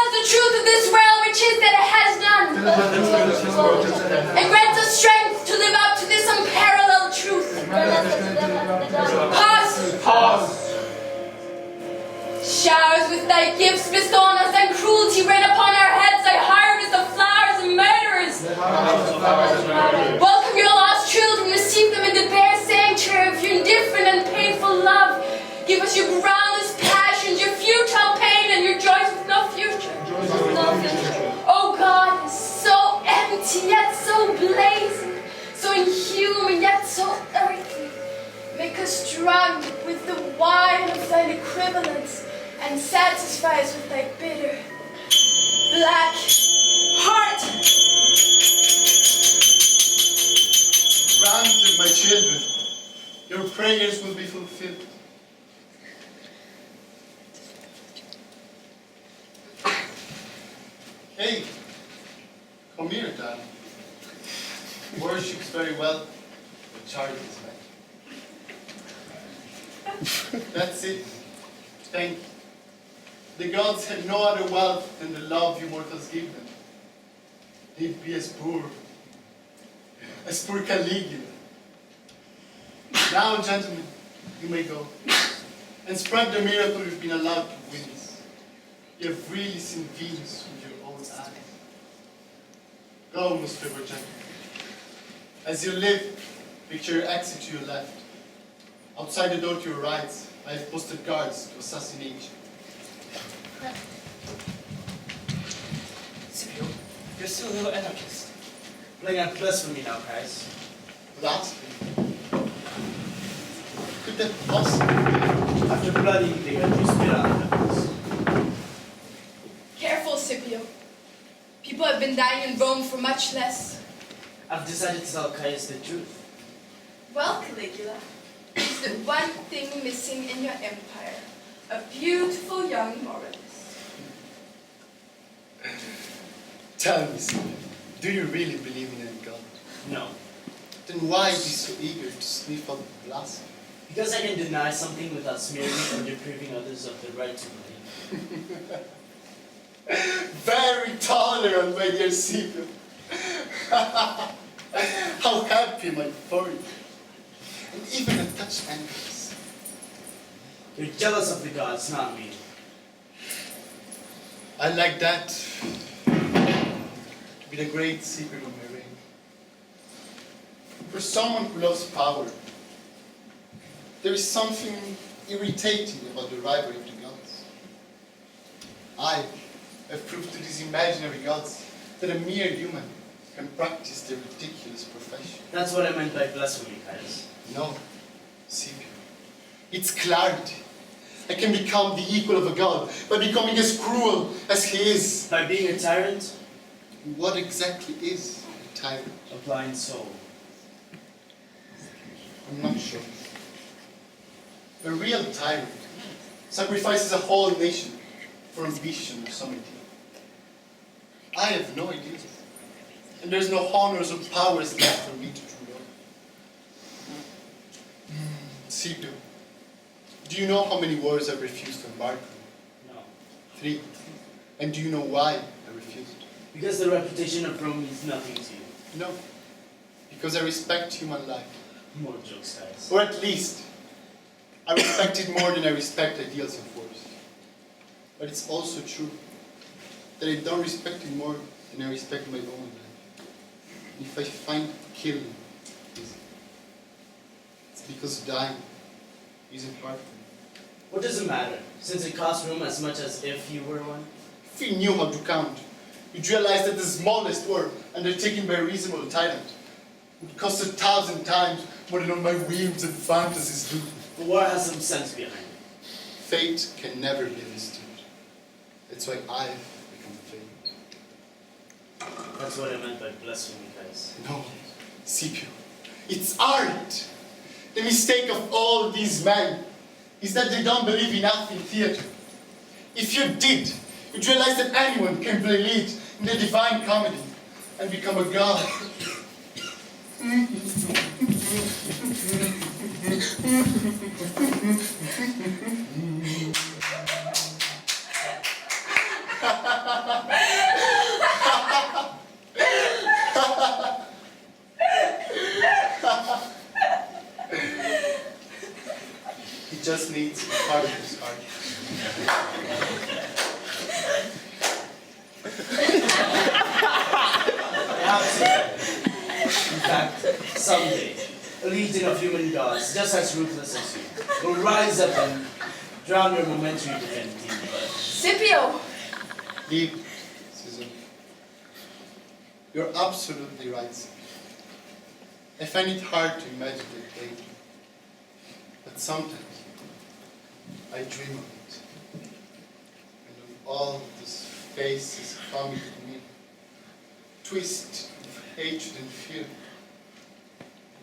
us the truth of this realm, which is that it has none, and grant us strength to live up to this unparalleled truth. Pause. Pause. Showers with thy thy gifts bestow on us, and cruelty rain upon our heads, thy harvest of flowers and murderers. Welcome your lost children, receive them in the bare sanctuary of your indifferent and painful love. Give us your groundless passions, your futile pain, and your joys with no future. Oh God, so empty yet so blazing, so inhuman yet so earthly. Make us drunk with the wine of thine equivalence, and satisfy us with thy bitter, black heart. Granted, my children, your prayers will be fulfilled. Hey, come here, Dad. Worships very well, but charity is better. That's it. Thank you. The gods had no other wealth than the love you mortals give them. They'd be as poor Caligula. Now, gentlemen, you may go and spread the miracle you've been allowed to witness. You have really seen Venus with your own eyes. Go, most favored gentlemen. As you live, picture your exit to your left. Outside the door to your right, I have posted guards to assassinate you. Scipio, you're still a little anarchist. Playing at blasphemy now, guys. Blasphemy. Could that possibly be? After bloody, they got you spit on us. Careful, Scipio. People have been dying in Rome for much less. I've decided to tell Caius the truth. Well, Caligula, is the one thing missing in your empire. A beautiful young moralist. Tell me, Scipio, do you really believe in a God? No. Then why be so eager to sniff out blasphemy? Because I can deny something without smearing it or depriving others of the right to believe. Very tolerant, my dear Scipio. How happy am I for you. And even a touch envious. You're jealous of the gods, not me. I like that to be the great secret of my reign. For someone who loves power, there is something irritating about the rivalry of the gods. I have proved to these imaginary gods that a mere human can practice their ridiculous profession. That's what I meant by blasphemy, Caius. No, Scipio. It's clarity. I can become the equal of a god by becoming as cruel as he is. By being a tyrant, What exactly is a tyrant? a blind soul. I'm not sure. A real tyrant sacrifices a whole nation for ambition or some idea. I have no idea. And there's no honors or powers left for me to rule over. Scipio, do you know how many wars I've refused to embark on? No. 3. And do you know why I refused? Because the reputation of Rome means nothing to you. No. Because I respect human life. More jokes, guys. Or at least, I respect it more than I respect ideals and force. But it's also true that I don't respect it more than I respect my own life. And if I find killing easy, it's because dying isn't hard for me. What does it matter, since it costs Rome as much as if you were one? If you knew how to count, you'd realize that the smallest war undertaken by a reasonable tyrant would cost 1,000 times more than all my whims and fantasies do. The war has some sense behind it. Fate can never be understood. That's why I've become fate. That's what I meant by blasphemy, guys. No, Scipio, it's art. The mistake of all these men is that they don't believe enough in theater. If you did, you'd realize that anyone can play lead in the divine comedy and become a god. He just needs a part of his heart. Someday, a legion of human gods, just as ruthless as you, will rise up and drown your momentary divinity in blood. Scipio! Leave, Susan. You're absolutely right, sir. I find it hard to imagine that day. But sometimes I dream of it. And of all these faces coming to me, twisted with hatred and fear,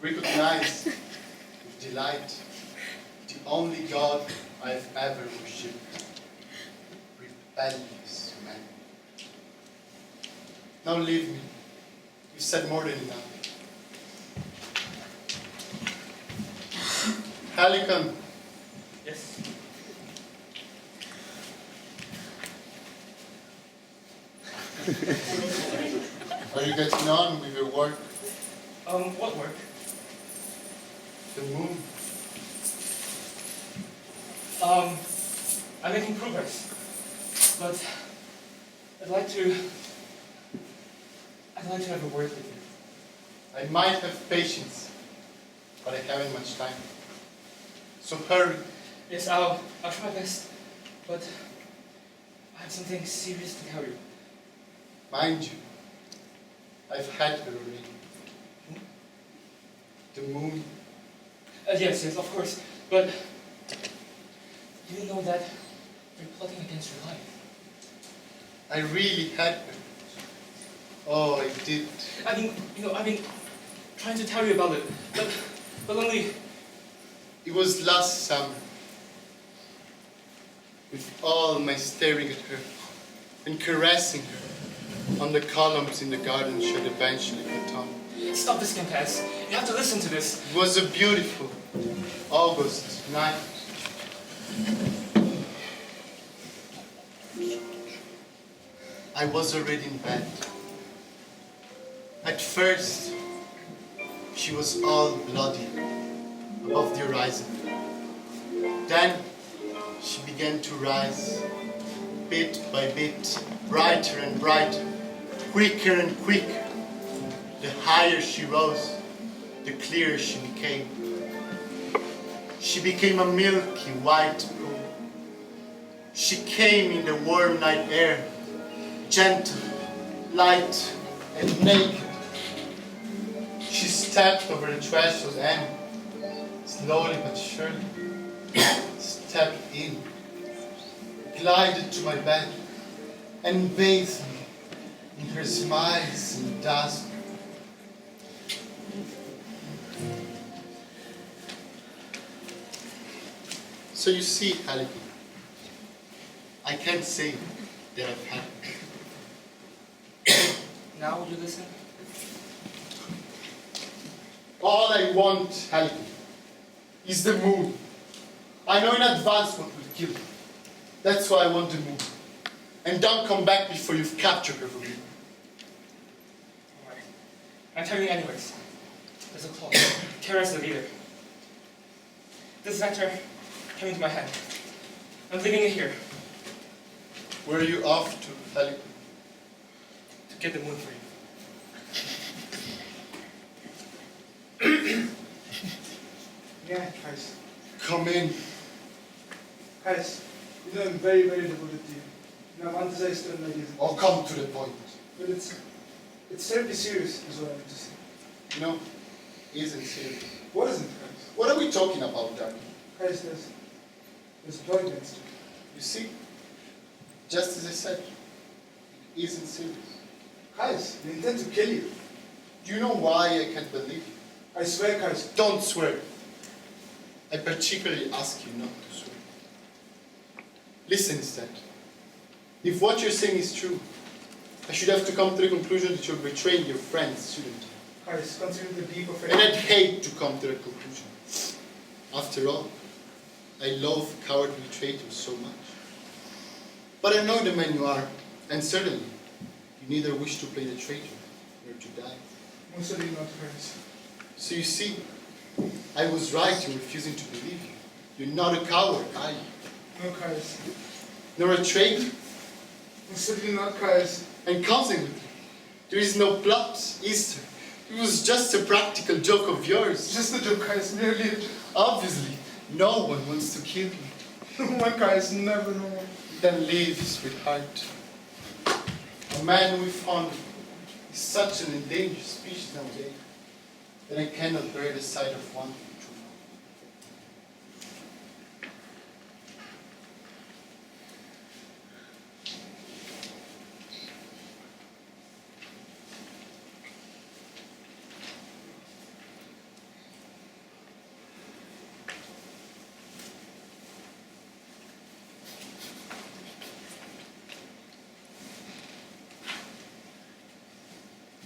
recognized with delight the only God I have ever worshipped. Rebellious man. Now leave me. You've said more than enough. Helicon, Yes. are you getting on with your work? What work? The moon? I'm making progress. But I'd like to have a word with you. I might have patience, but I haven't much time. So hurry. Yes, I'll try my best. But I have something serious to tell you. Mind you, I've had her already. The moon. Yes, of course. But you know that you're plotting against your life. I really had her. Oh, I did. I've been trying to tell you about it, but only. It was last summer. With all my staring at her and caressing her on the columns in the garden should eventually put on. Stop this, Campus. You have to listen to this. It was a beautiful August night. I was already in bed. At first, she was all bloody above the horizon. Then, she began to rise, bit by bit, brighter and brighter, quicker and quicker. The higher she rose, the clearer she became. She became a milky white pool. She came in the warm night air, gentle, light, and naked. She stepped over the threshold and, slowly but surely, stepped in, glided to my bed, and bathed me in her smiles and dazzle. So you see, Caligula, I can't say that I've had it. Now will you listen? All I want, Caligula, is the moon. I know in advance what will kill me. That's why I want the moon. And don't come back before you've captured her for me. Alright. I'm telling you anyways. There's a clock. Kara's the leader. This vector came into my head. I'm leaving it here Where are you off to, Caligula? to get the moon for you. Yeah, guys. Come in. Guys, you know I'm very, very devoted to you. You know, I want to say still like this. I'll come to the point. But it's terribly serious, is what I want to say. You know, it isn't serious. What is it, guys? What are we talking about, Darby? Guys, there's a plot against you. You see, just as I said, it isn't serious. Guys, they intend to kill you. Do you know why I can't believe you? I swear, guys. Don't swear. I particularly ask you not to swear. Listen instead. If what you're saying is true, I should have to come to the conclusion that you're betraying your friends, shouldn't I? Guys, consider the deep of it. And I'd hate to come to that conclusion. After all, I love cowardly traitors so much. But I know the man you are, and certainly, you neither wish to play the traitor, nor to die. Most certainly not, guys. So you see, I was right in refusing to believe you. You're not a coward, are you? No, guys. Nor a traitor. Most certainly not, guys. And consequently, there is no plot, is there, It was just a practical joke of yours. Just a joke, guys. Merely. Obviously, no one wants to kill me. No one, guys. Never no one. Then leave, sweetheart. A man we found is such an endangered species nowadays that I cannot bear the sight of one for too long.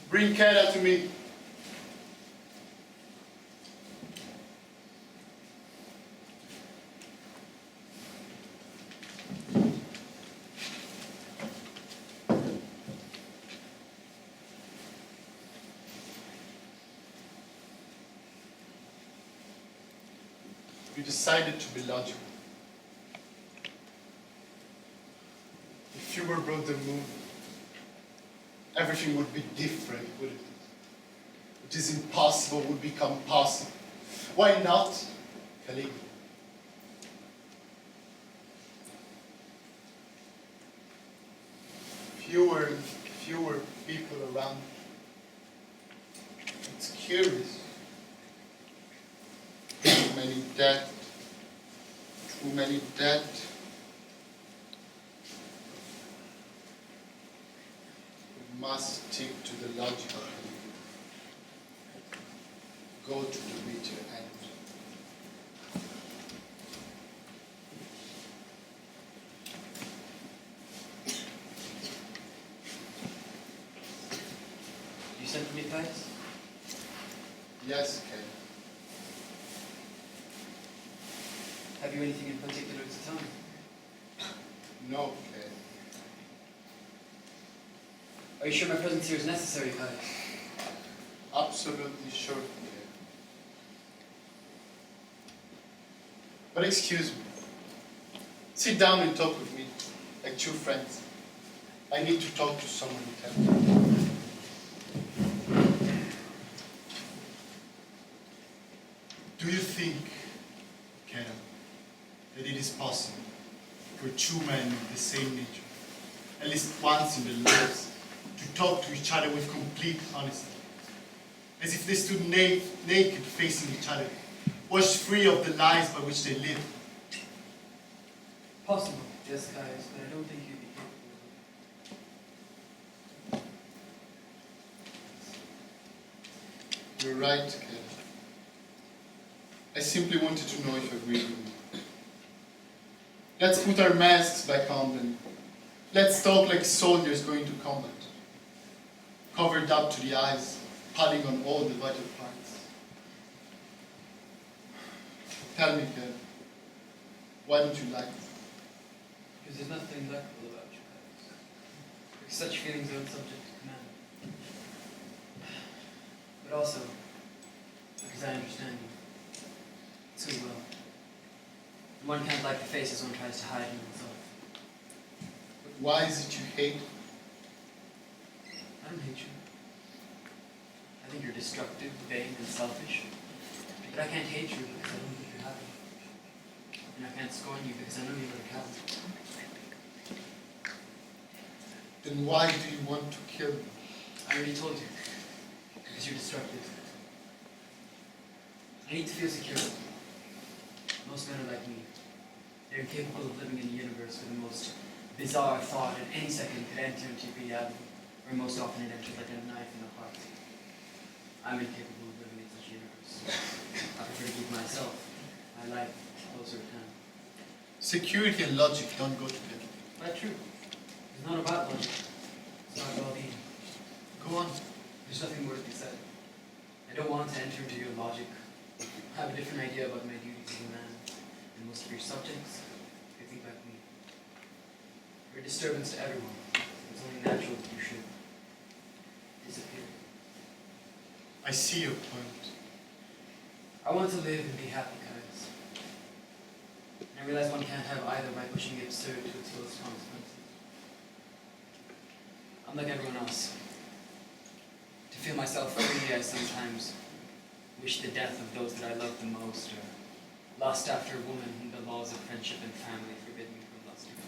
Bring Kara to me. You decided to be logical. If you were brought the moon, everything would be different, wouldn't it? What is impossible would become possible. Why not, Caligula? Fewer and fewer people around. It's curious. Too many dead. Too many dead. Must stick to the logical. Go to the bitter end. You sent for me, Pius? Yes, Kay. Have you anything in particular to tell me? No, Kay. Are you sure my presence here is necessary, Pius? Absolutely sure, Kay. But excuse me. Sit down and talk with me, like two friends. I need to talk to someone in town. Do you think, Kena, that it is possible for two men of the same nature, at least once in their lives, to talk to each other with complete honesty, as if they stood naked facing each other, washed free of the lies by which they live? Possible, yes, Pius, but I don't think you'd be capable of it. You're right, Kena. I simply wanted to know if you agree with me. Let's put our masks back on then. Let's talk like soldiers going to combat. Covered up to the eyes, pulling on all the vital parts. Tell me, Ken, why don't you like me? Because there's nothing likable about you, Pius. Because such feelings aren't subject to command. But also, because I understand you too well. And one can't like the faces one tries to hide in oneself. But why is it you hate me? I don't hate you. I think you're destructive, vain, and selfish. But I can't hate you because I don't think you're happy. And I can't scorn you because I know you're not a coward. Then why do you want to kill me? I already told you. Because you're destructive. I need to feel secure. Most men are like me. They're incapable of living in a universe where the most bizarre thought at any second could enter into reality, where most often it enters like a knife in the heart. I'm incapable of living in such a universe. I prefer to keep myself, my life, closer at hand. Security and logic don't go together. That's true. It's not about logic. It's not about being. Go on. There's nothing more to be said. I don't want to enter into your logic. I have a different idea about my duties as a man. And most of your subjects, they think like me. You're a disturbance to everyone. It's only natural that you should disappear. I see your point. I want to live and be happy, guys. And I realize one can't have either by pushing the absurd to its fullest consequences. I'm like everyone else. To feel myself free, I sometimes wish the death of those that I love the most, or lust after a woman whom the laws of friendship and family forbid me from lusting.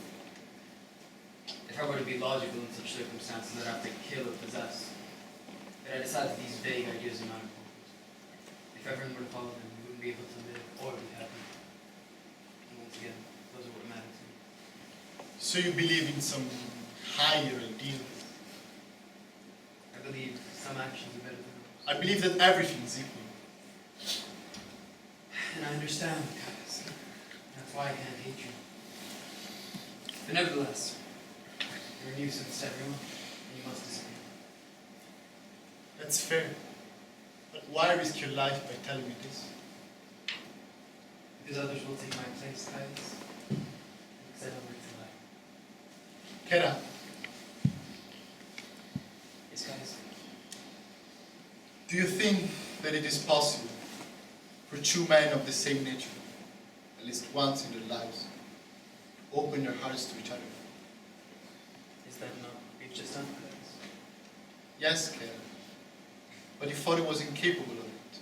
If I were to be logical in such circumstances that I have to kill or possess, then I decide that these vague ideas are not important. If everyone were to follow them, we wouldn't be able to live or be happy. And once again, those are what matter to me. So you believe in some higher ideal? I believe some actions are better than others. I believe that everything is equal. And I understand, Camus. That's why I can't hate you. But nevertheless, you're a nuisance to everyone, and you must disappear. That's fair. But why risk your life by telling me this? Because others will take my place, Caius. Because I don't like to lie. Kera, Yes, Caius? do you think that it is possible for two men of the same nature, at least once in their lives, open their hearts to each other? Is that not what we've just done, Caius? Yes, Kera. But you thought I was incapable of it.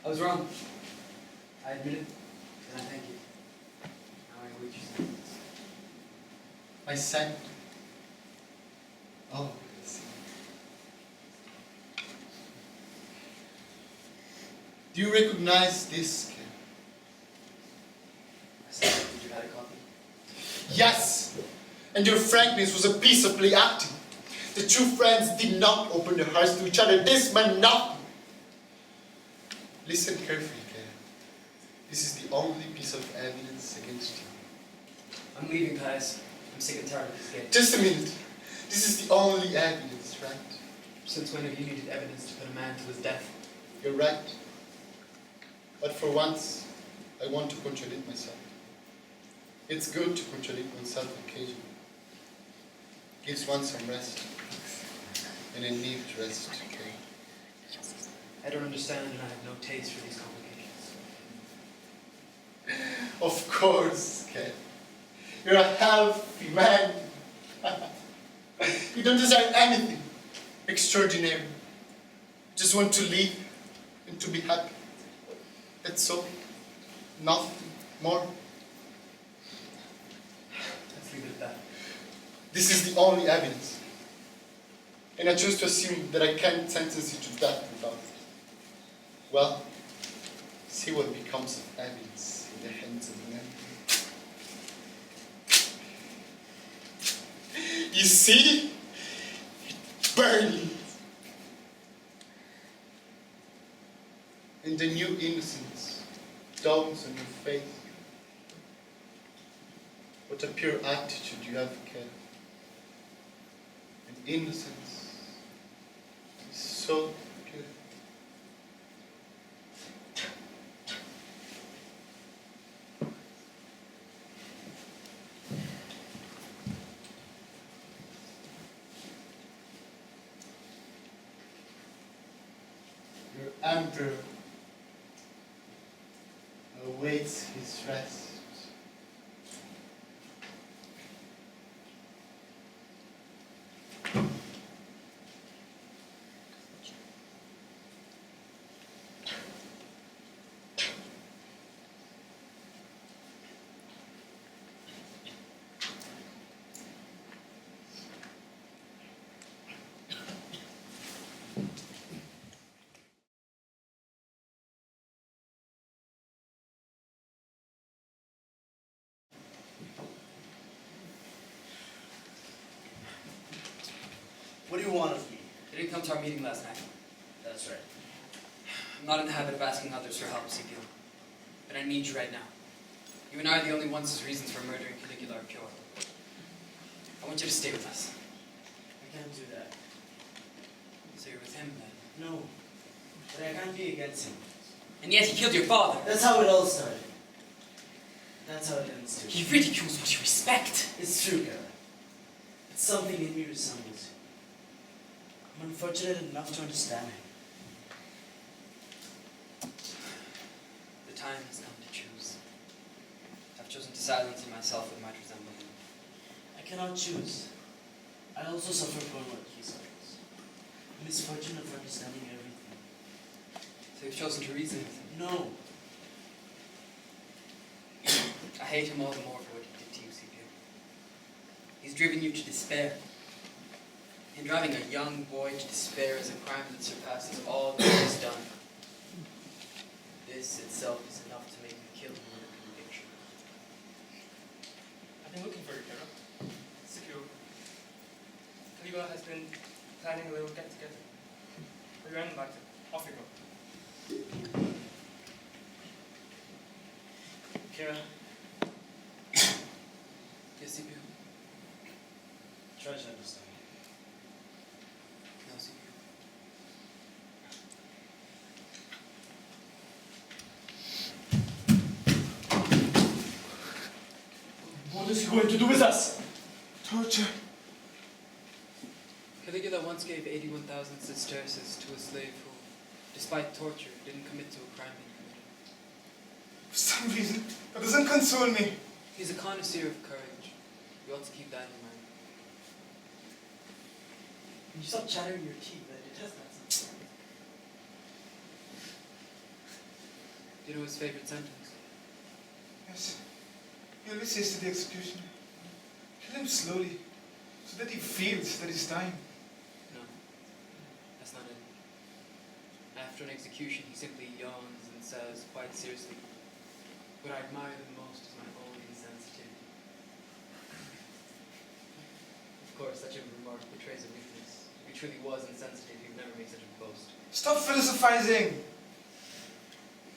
I was wrong. I admit it, and I thank you. Now I await your sentence. My son. Oh, I see. Do you recognize this, Kera? I said, did you have a copy? Yes! And your frankness was a piece of play acting. The two friends did not open their hearts to each other. This meant nothing. Listen carefully, Kera. This is the only piece of evidence against you. I'm leaving, Caius. I'm sick and tired of this game. Just a minute. This is the only evidence, right? Since when have you needed evidence to put a man to his death? You're right. But for once, I want to contradict myself. It's good to contradict oneself occasionally. Gives one some rest. And I need rest, okay? I don't understand, and I have no taste for these complications. Of course, Ken. You're a healthy man. You don't desire anything extraordinary. You just want to live and to be happy. That's all. Nothing more. Let's leave it at that. This is the only evidence. And I choose to assume that I can't sentence you to death without it. Well, see what becomes of evidence in the hands of an enemy. You see? It burns. And the new innocence dawns on your face. What a pure attitude you have, Ken. And innocence is so pure. Your emperor awaits his rest. What do you want of me? You didn't come to our meeting last night. That's right. I'm not in the habit of asking others for help, Scipio. But I need you right now. You and I are the only ones whose reasons for murdering Caligula are pure. I want you to stay with us. I can't do that. So you're with him then? No. But I can't be against him. And yet he killed your father. That's how it all started. That's how it ends too. He ridicules what you respect. It's true, Kara. It's something in me resembles him. I'm unfortunate enough to understand him. The time has come to choose. I've chosen to silence in myself what might resemble him. I cannot choose. I also suffer from what he suffers. misfortune of understanding everything. So you've chosen to reason with him. No. I hate him all the more for what he did to you, Scipio. He's driven you to despair. And driving a young boy to despair is a crime that surpasses all that he's done. This itself is enough to make me kill him with a conviction. I've been looking for you, Hera. Scipio. Caligula has been planning a little get-together. You're invited. Off you go. Kira, Yes, Scipio? try to understand. No, Scipio. What is he going to do with us? Torture. Caligula once gave 81,000 sesterces to a slave who, despite torture, didn't commit to a crime he committed. For some reason, that doesn't console me. He's a connoisseur of courage. You ought to keep that in mind. Can you stop chattering your teeth? I detest that sound. Do you know his favorite sentence? Yes. He always says to the executioner, kill him slowly, so that he feels that he's dying. No, that's not it. After an execution, he simply yawns and says, quite seriously, "What I admire the most is my own insensitivity." Of course, such a remark betrays a weakness. If he truly was insensitive, he would never make such a boast. Stop philosophizing!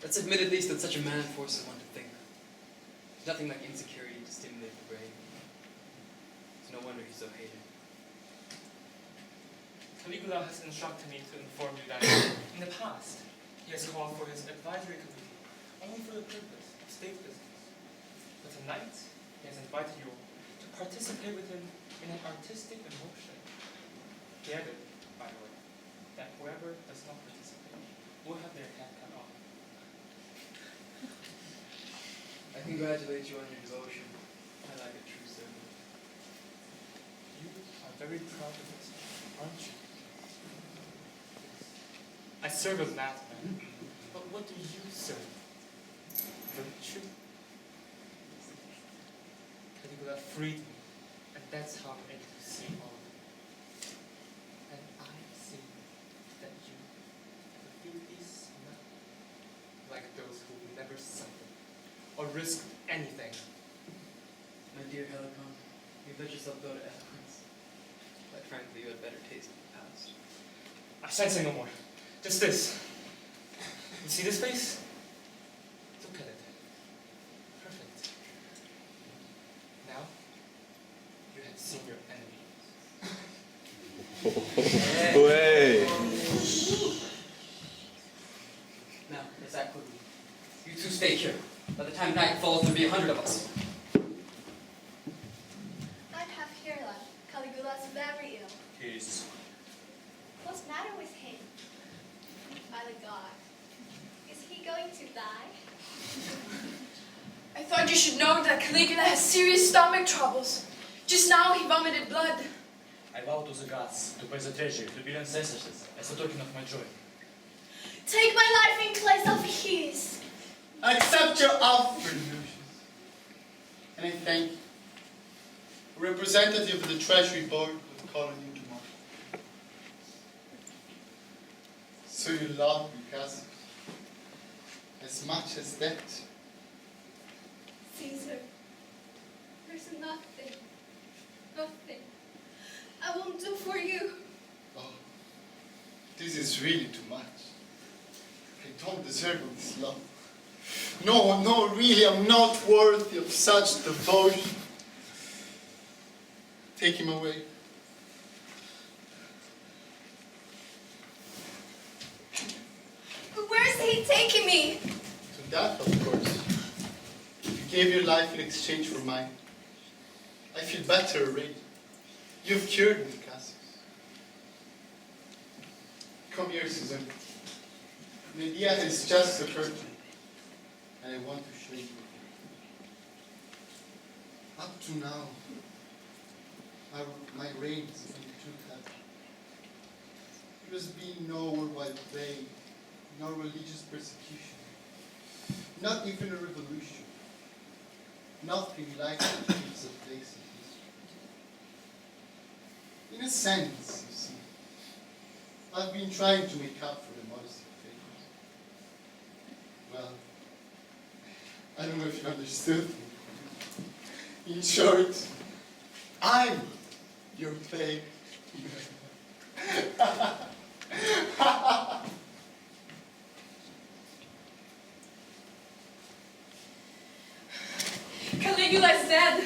Let's admit at least that such a man forces one to think. There's nothing like insecurity to stimulate the brain. It's no wonder he's so hated. Caligula has instructed me to inform you that in the past, he has called for his advisory committee only for the purpose of state business. But tonight, he has invited you to participate with him in an artistic emotion. He added, by the way, that whoever does not participate will have their head cut off. I congratulate you on your devotion. I like a true servant. You are very proud of this, aren't you? I serve a madman, but what do you serve? Virtue? Caligula freed me, and that's how I'm able to see all. And I see that you feel peace now, like those who never suffer or risk anything. My dear Helicon, you've let yourself go to eloquence. But frankly, you had better taste in the past. I shan't say no more. Just this. You see this face? Look at it. Perfect. Now, you have seen your enemy. Way. Now, let's act quickly. You two stay here. By the time night falls, there'll be 100 of us. I'm half Hera. Caligula's very ill. He's What's the matter with him? By the god. Is he going to die? I thought you should know that Caligula has serious stomach troubles. Just now he vomited blood. I vow to the gods to pay the treasure to billion sesterces as a token of my joy. Take my life in place of his. Accept your offer, Lucius. And I thank you. A representative of the Treasury Board will call on you tomorrow. So you love me, Camus, as much as that. Caesar, there's nothing I won't do for you. Oh, this is really too much. I don't deserve all this love. No, really, I'm not worthy of such devotion. Take him away. But where is he taking me? To death, of course. You gave your life in exchange for mine. I feel better already. You've cured me, Cassius. Come here, Susan. An idea has just occurred to me, and I want to share it with you. Up to now, my reigns have been too heavy. There has been no worldwide plague, no religious persecution, not even a revolution. Nothing like it keeps a place in history. In a sense, you see, I've been trying to make up for the modesty of failures. Well, I don't know if you understood. In short, I'm your plague. Caligula is dead.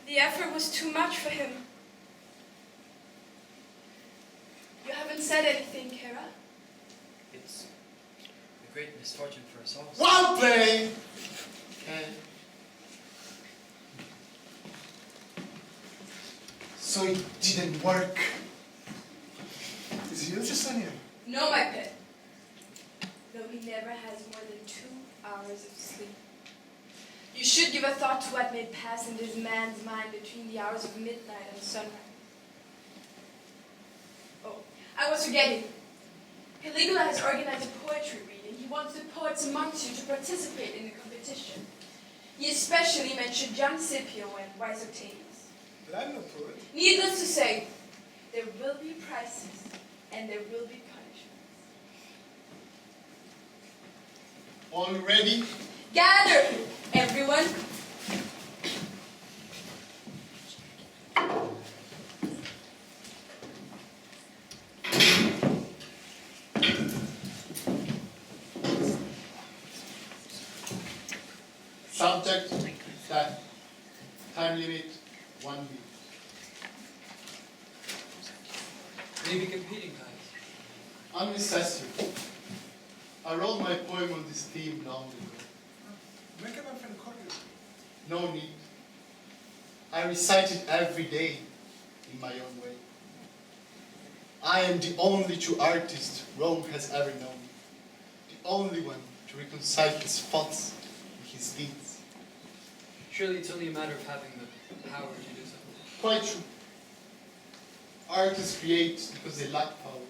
The effort was too much for him. You haven't said anything, Kara. It's a great misfortune for us all. Well played! Okay. So it didn't work. Is he your son here? No, my pet. Though he never has more than 2 hours of sleep. You should give a thought to what may pass in this man's mind between the hours of midnight and sunrise. Oh, I was forgetting. Caligula has organized a poetry reading. He wants the poets amongst you to participate in the competition. He especially mentioned young Scipio and wise Octavius. But I'm no poet. Needless to say, there will be prizes and there will be punishments. All ready? Gather, everyone. Subject, that. Time limit, 1 week. Maybe competing, guys. Unnecessary. I wrote my poem on this theme long ago. Make a friend copy. No need. I recite it every day in my own way. I am the only true artist Rome has ever known. The only one to reconcile his thoughts and his deeds. Surely it's only a matter of having the power to do so. Quite true. Artists create because they lack power.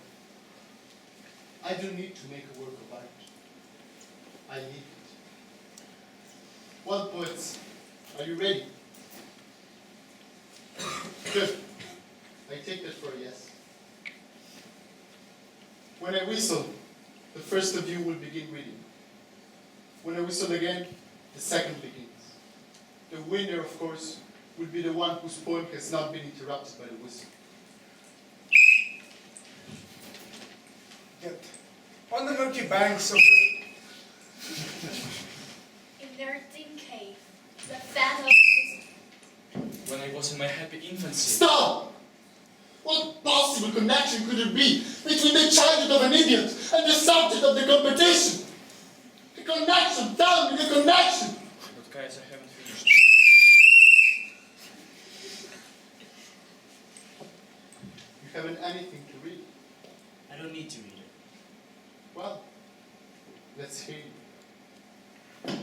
I don't need to make a work of art. I live it. Well, poets, are you ready? Good. I take that for a yes. When I whistle, the first of you will begin reading. When I whistle again, the second begins. The winner, of course, will be the one whose poem has not been interrupted by the whistle. Yet, on the murky banks of In their dim cave, the phantom When I was in my happy infancy. Stop! What possible connection could there be between the childhood of an idiot and the subject of the competition? The connection, tell me the connection! But guys, I haven't finished. You haven't anything to read. I don't need to read it. Well, let's hear you.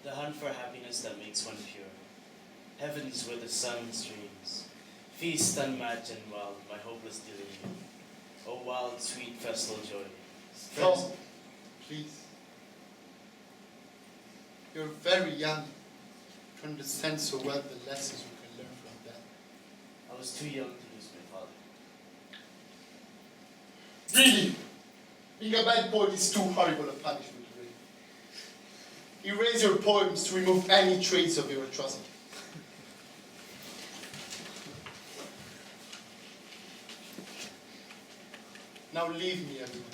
The hunt for happiness that makes one pure. Heavens where the sun streams. Feast unmatched and wild, my hopeless delirium. O wild, sweet, festal joy. Stop, please. You're very young to understand so well the lessons we can learn from that. I was too young to lose my father. Really, being a bad poet is too horrible a punishment, really. Erase your poems to remove any trace of your atrocity. Now leave me, everyone.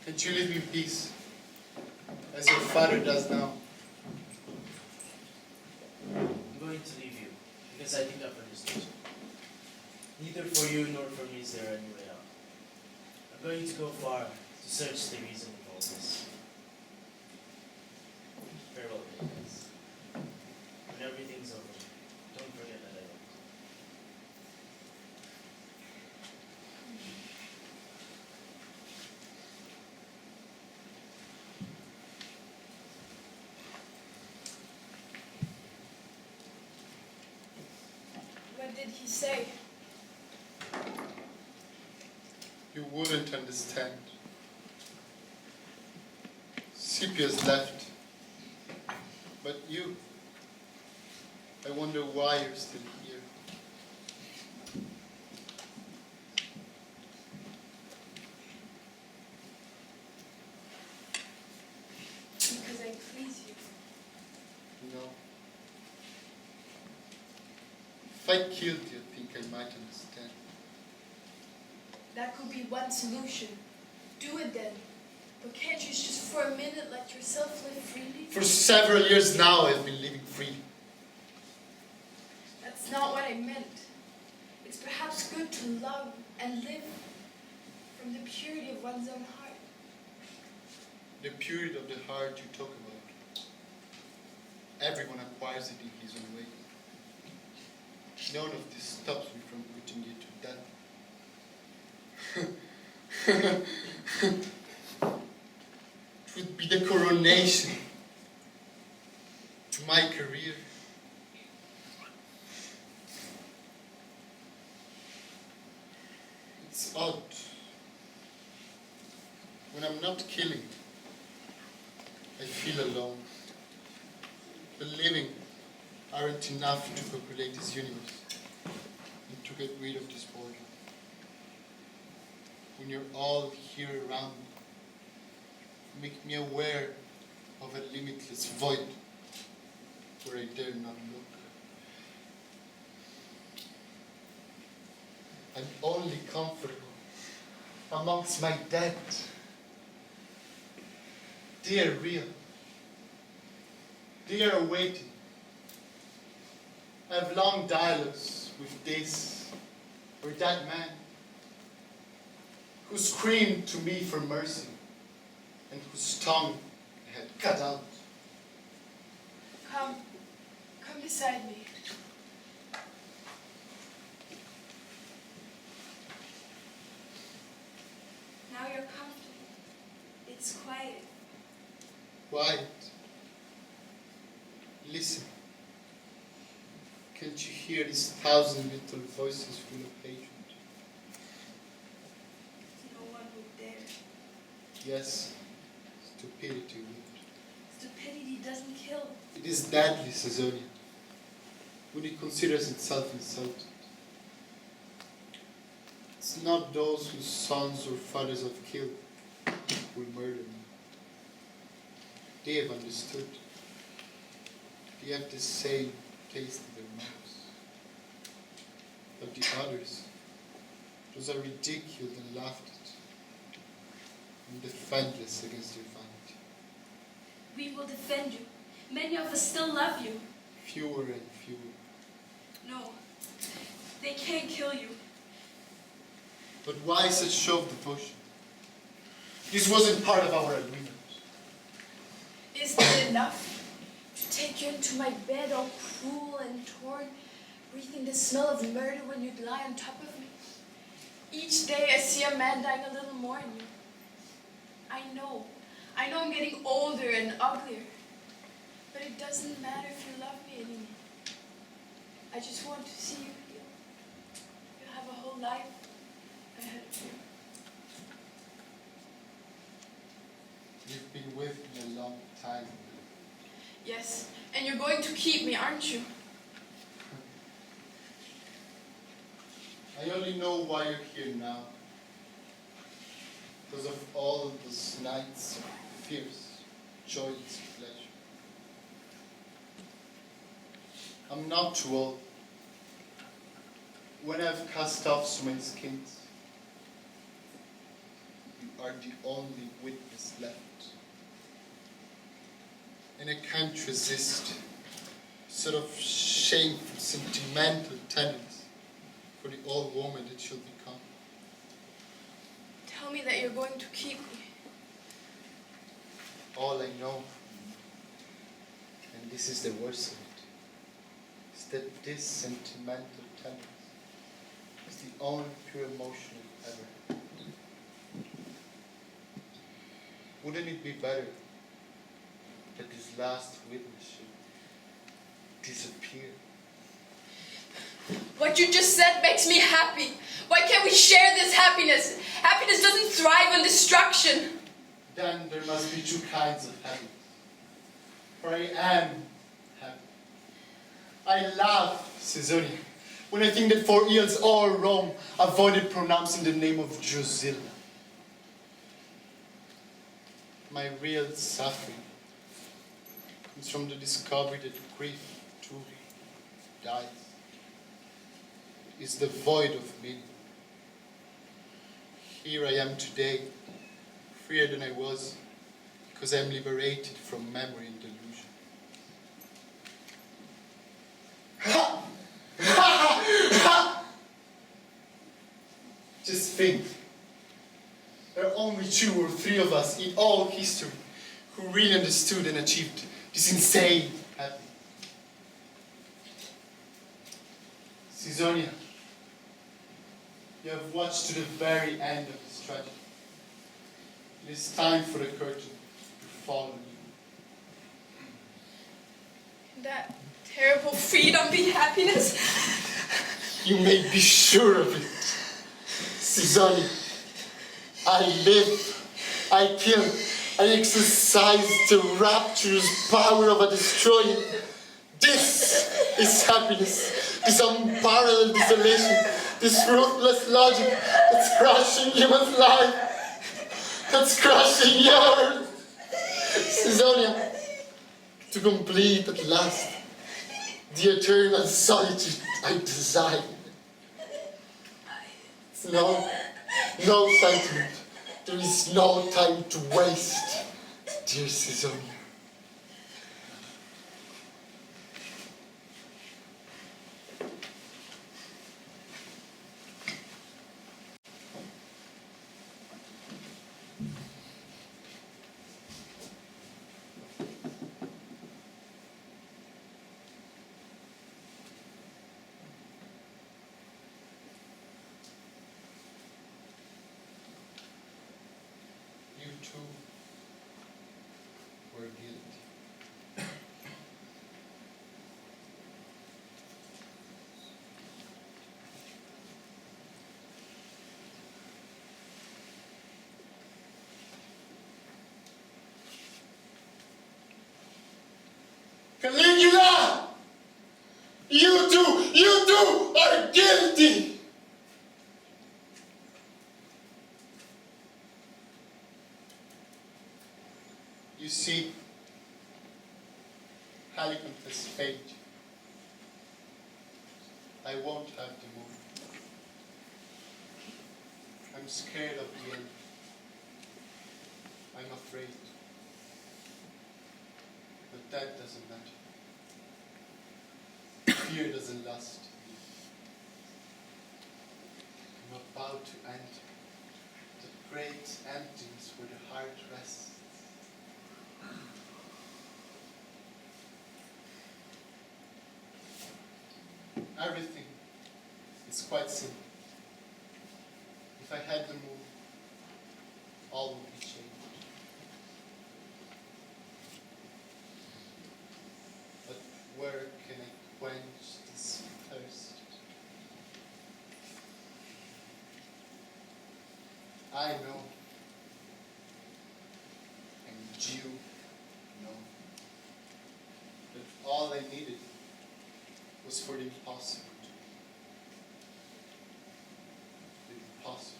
Can't you leave me in peace, as your father does now? I'm going to leave you, because I think I've understood. Neither for you nor for me is there any way out. I'm going to go far to search the reason of all this. Farewell, guys. When everything's over, don't forget that I love you. What did he say? You wouldn't understand. Scipia's left. But you, I wonder why you're still here. Because I please you. You know, if I killed you, I think I might understand. That could be one solution. Do it then. But can't you just for a minute let yourself live freely? For several years now, I've been living freely. That's not what I meant. It's perhaps good to love and live from the purity of one's own heart. The purity of the heart you talk about. Everyone acquires it in his own way. None of this stops me from putting you to death. It would be the coronation to my career. It's odd. When I'm not killing, I feel alone. The living aren't enough to populate this universe and to get rid of this boredom. When you're all here around me, you make me aware of a limitless void where I dare not look. I'm only comfortable amongst my dead. They are real. They are awaiting. I have long dialogues with this or that man who screamed to me for mercy and whose tongue I had cut out. Come beside me. Now you're comfortable. It's quiet. Quiet. Listen. Can't you hear these 1,000 little voices full of hatred? No one would dare. Yes, stupidity would. Stupidity doesn't kill. It is deadly, Caesonia, when it considers itself insulted. It's not those whose sons or fathers have killed who will murder me. They have understood. They have the same taste in their mouths. But the others, those are ridiculed and laughed at, and defenseless against their vanity. We will defend you. Many of us still love you. Fewer and fewer. No, they can't kill you. But why such show of devotion? This wasn't part of our agreement. Isn't it enough to take you into my bed all cruel and torn, breathing the smell of murder when you'd lie on top of me? Each day I see a man dying a little more in you. I know I'm getting older and uglier, but it doesn't matter if you love me anymore. I just want to see you heal. You have a whole life ahead of you. You've been with me a long time. Yes, and you're going to keep me, aren't you? I only know why you're here now. Because of all those nights of fierce, joyous pleasure. I'm not too old. When I've cast off so many skins, you are the only witness left. And I can't resist sort of shameful, sentimental tenderness for the old woman that she'll become. Tell me that you're going to keep me. All I know, and this is the worst of it, is that this sentimental tenderness is the only pure emotion I've ever had. Wouldn't it be better that this last witness should disappear? What you just said makes me happy. Why can't we share this happiness? Happiness doesn't thrive on destruction. Then there must be two kinds of happiness. For I am happy. I laugh, Caesonia, when I think that for years all Rome avoided pronouncing the name of Drusilla. My real suffering comes from the discovery that grief, too, dies. It is devoid of meaning. Here I am today, freer than I was, because I am liberated from memory and delusion. Just think, there are only 2 or 3 of us in all history who really understood and achieved this insane happiness. Caesonia, you have watched to the very end of this tragedy. It is time for the curtain to fall on you. Can that terrible freedom be happiness? You may be sure of it. Caesonia, I live, I kill, I exercise the rapturous power of a destroyer. This is happiness, this unparalleled desolation, this ruthless logic that's crushing human life, that's crushing yours. Caesonia, to complete at last the eternal solitude I desire. No sentiment. There is no time to waste, dear Caesonia. You too were guilty. Caligula! You too are guilty! You see, Helicon has failed. I won't have the moon. I'm scared of the end. I'm afraid. But that doesn't matter. Fear doesn't last. I'm about to enter the great emptiness where the heart rests. Everything is quite simple. If I had the moon, all would be changed. But where can I quench this thirst? I know, and you know, that all I needed was for the impossible. The impossible.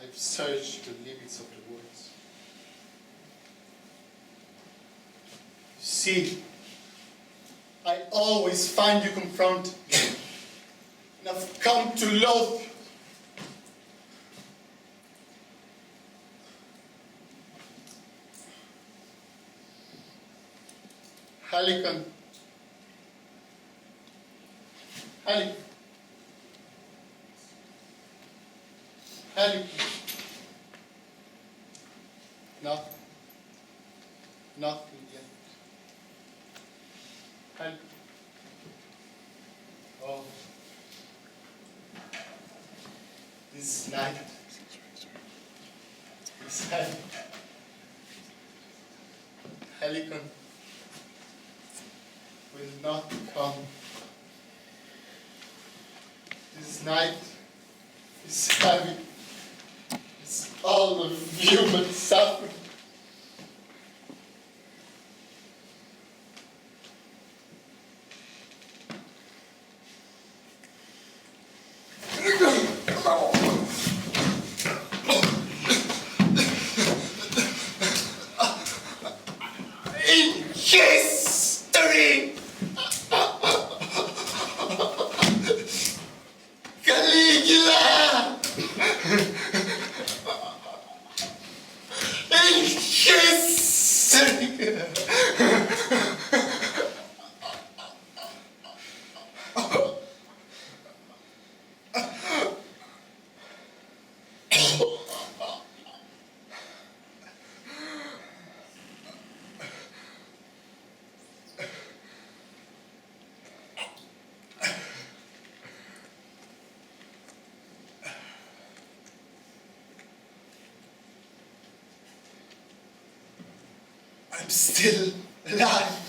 I've searched the limits of the words. See, I always find you confronted, and I've come to loathe you. Helicon. Helicon. Helicon. Nothing. Nothing yet. Helicon. Oh. This night. This night. Helicon will not come This night is heavy. It's all of human suffering. In history, Caligula! In history! I'm still alive.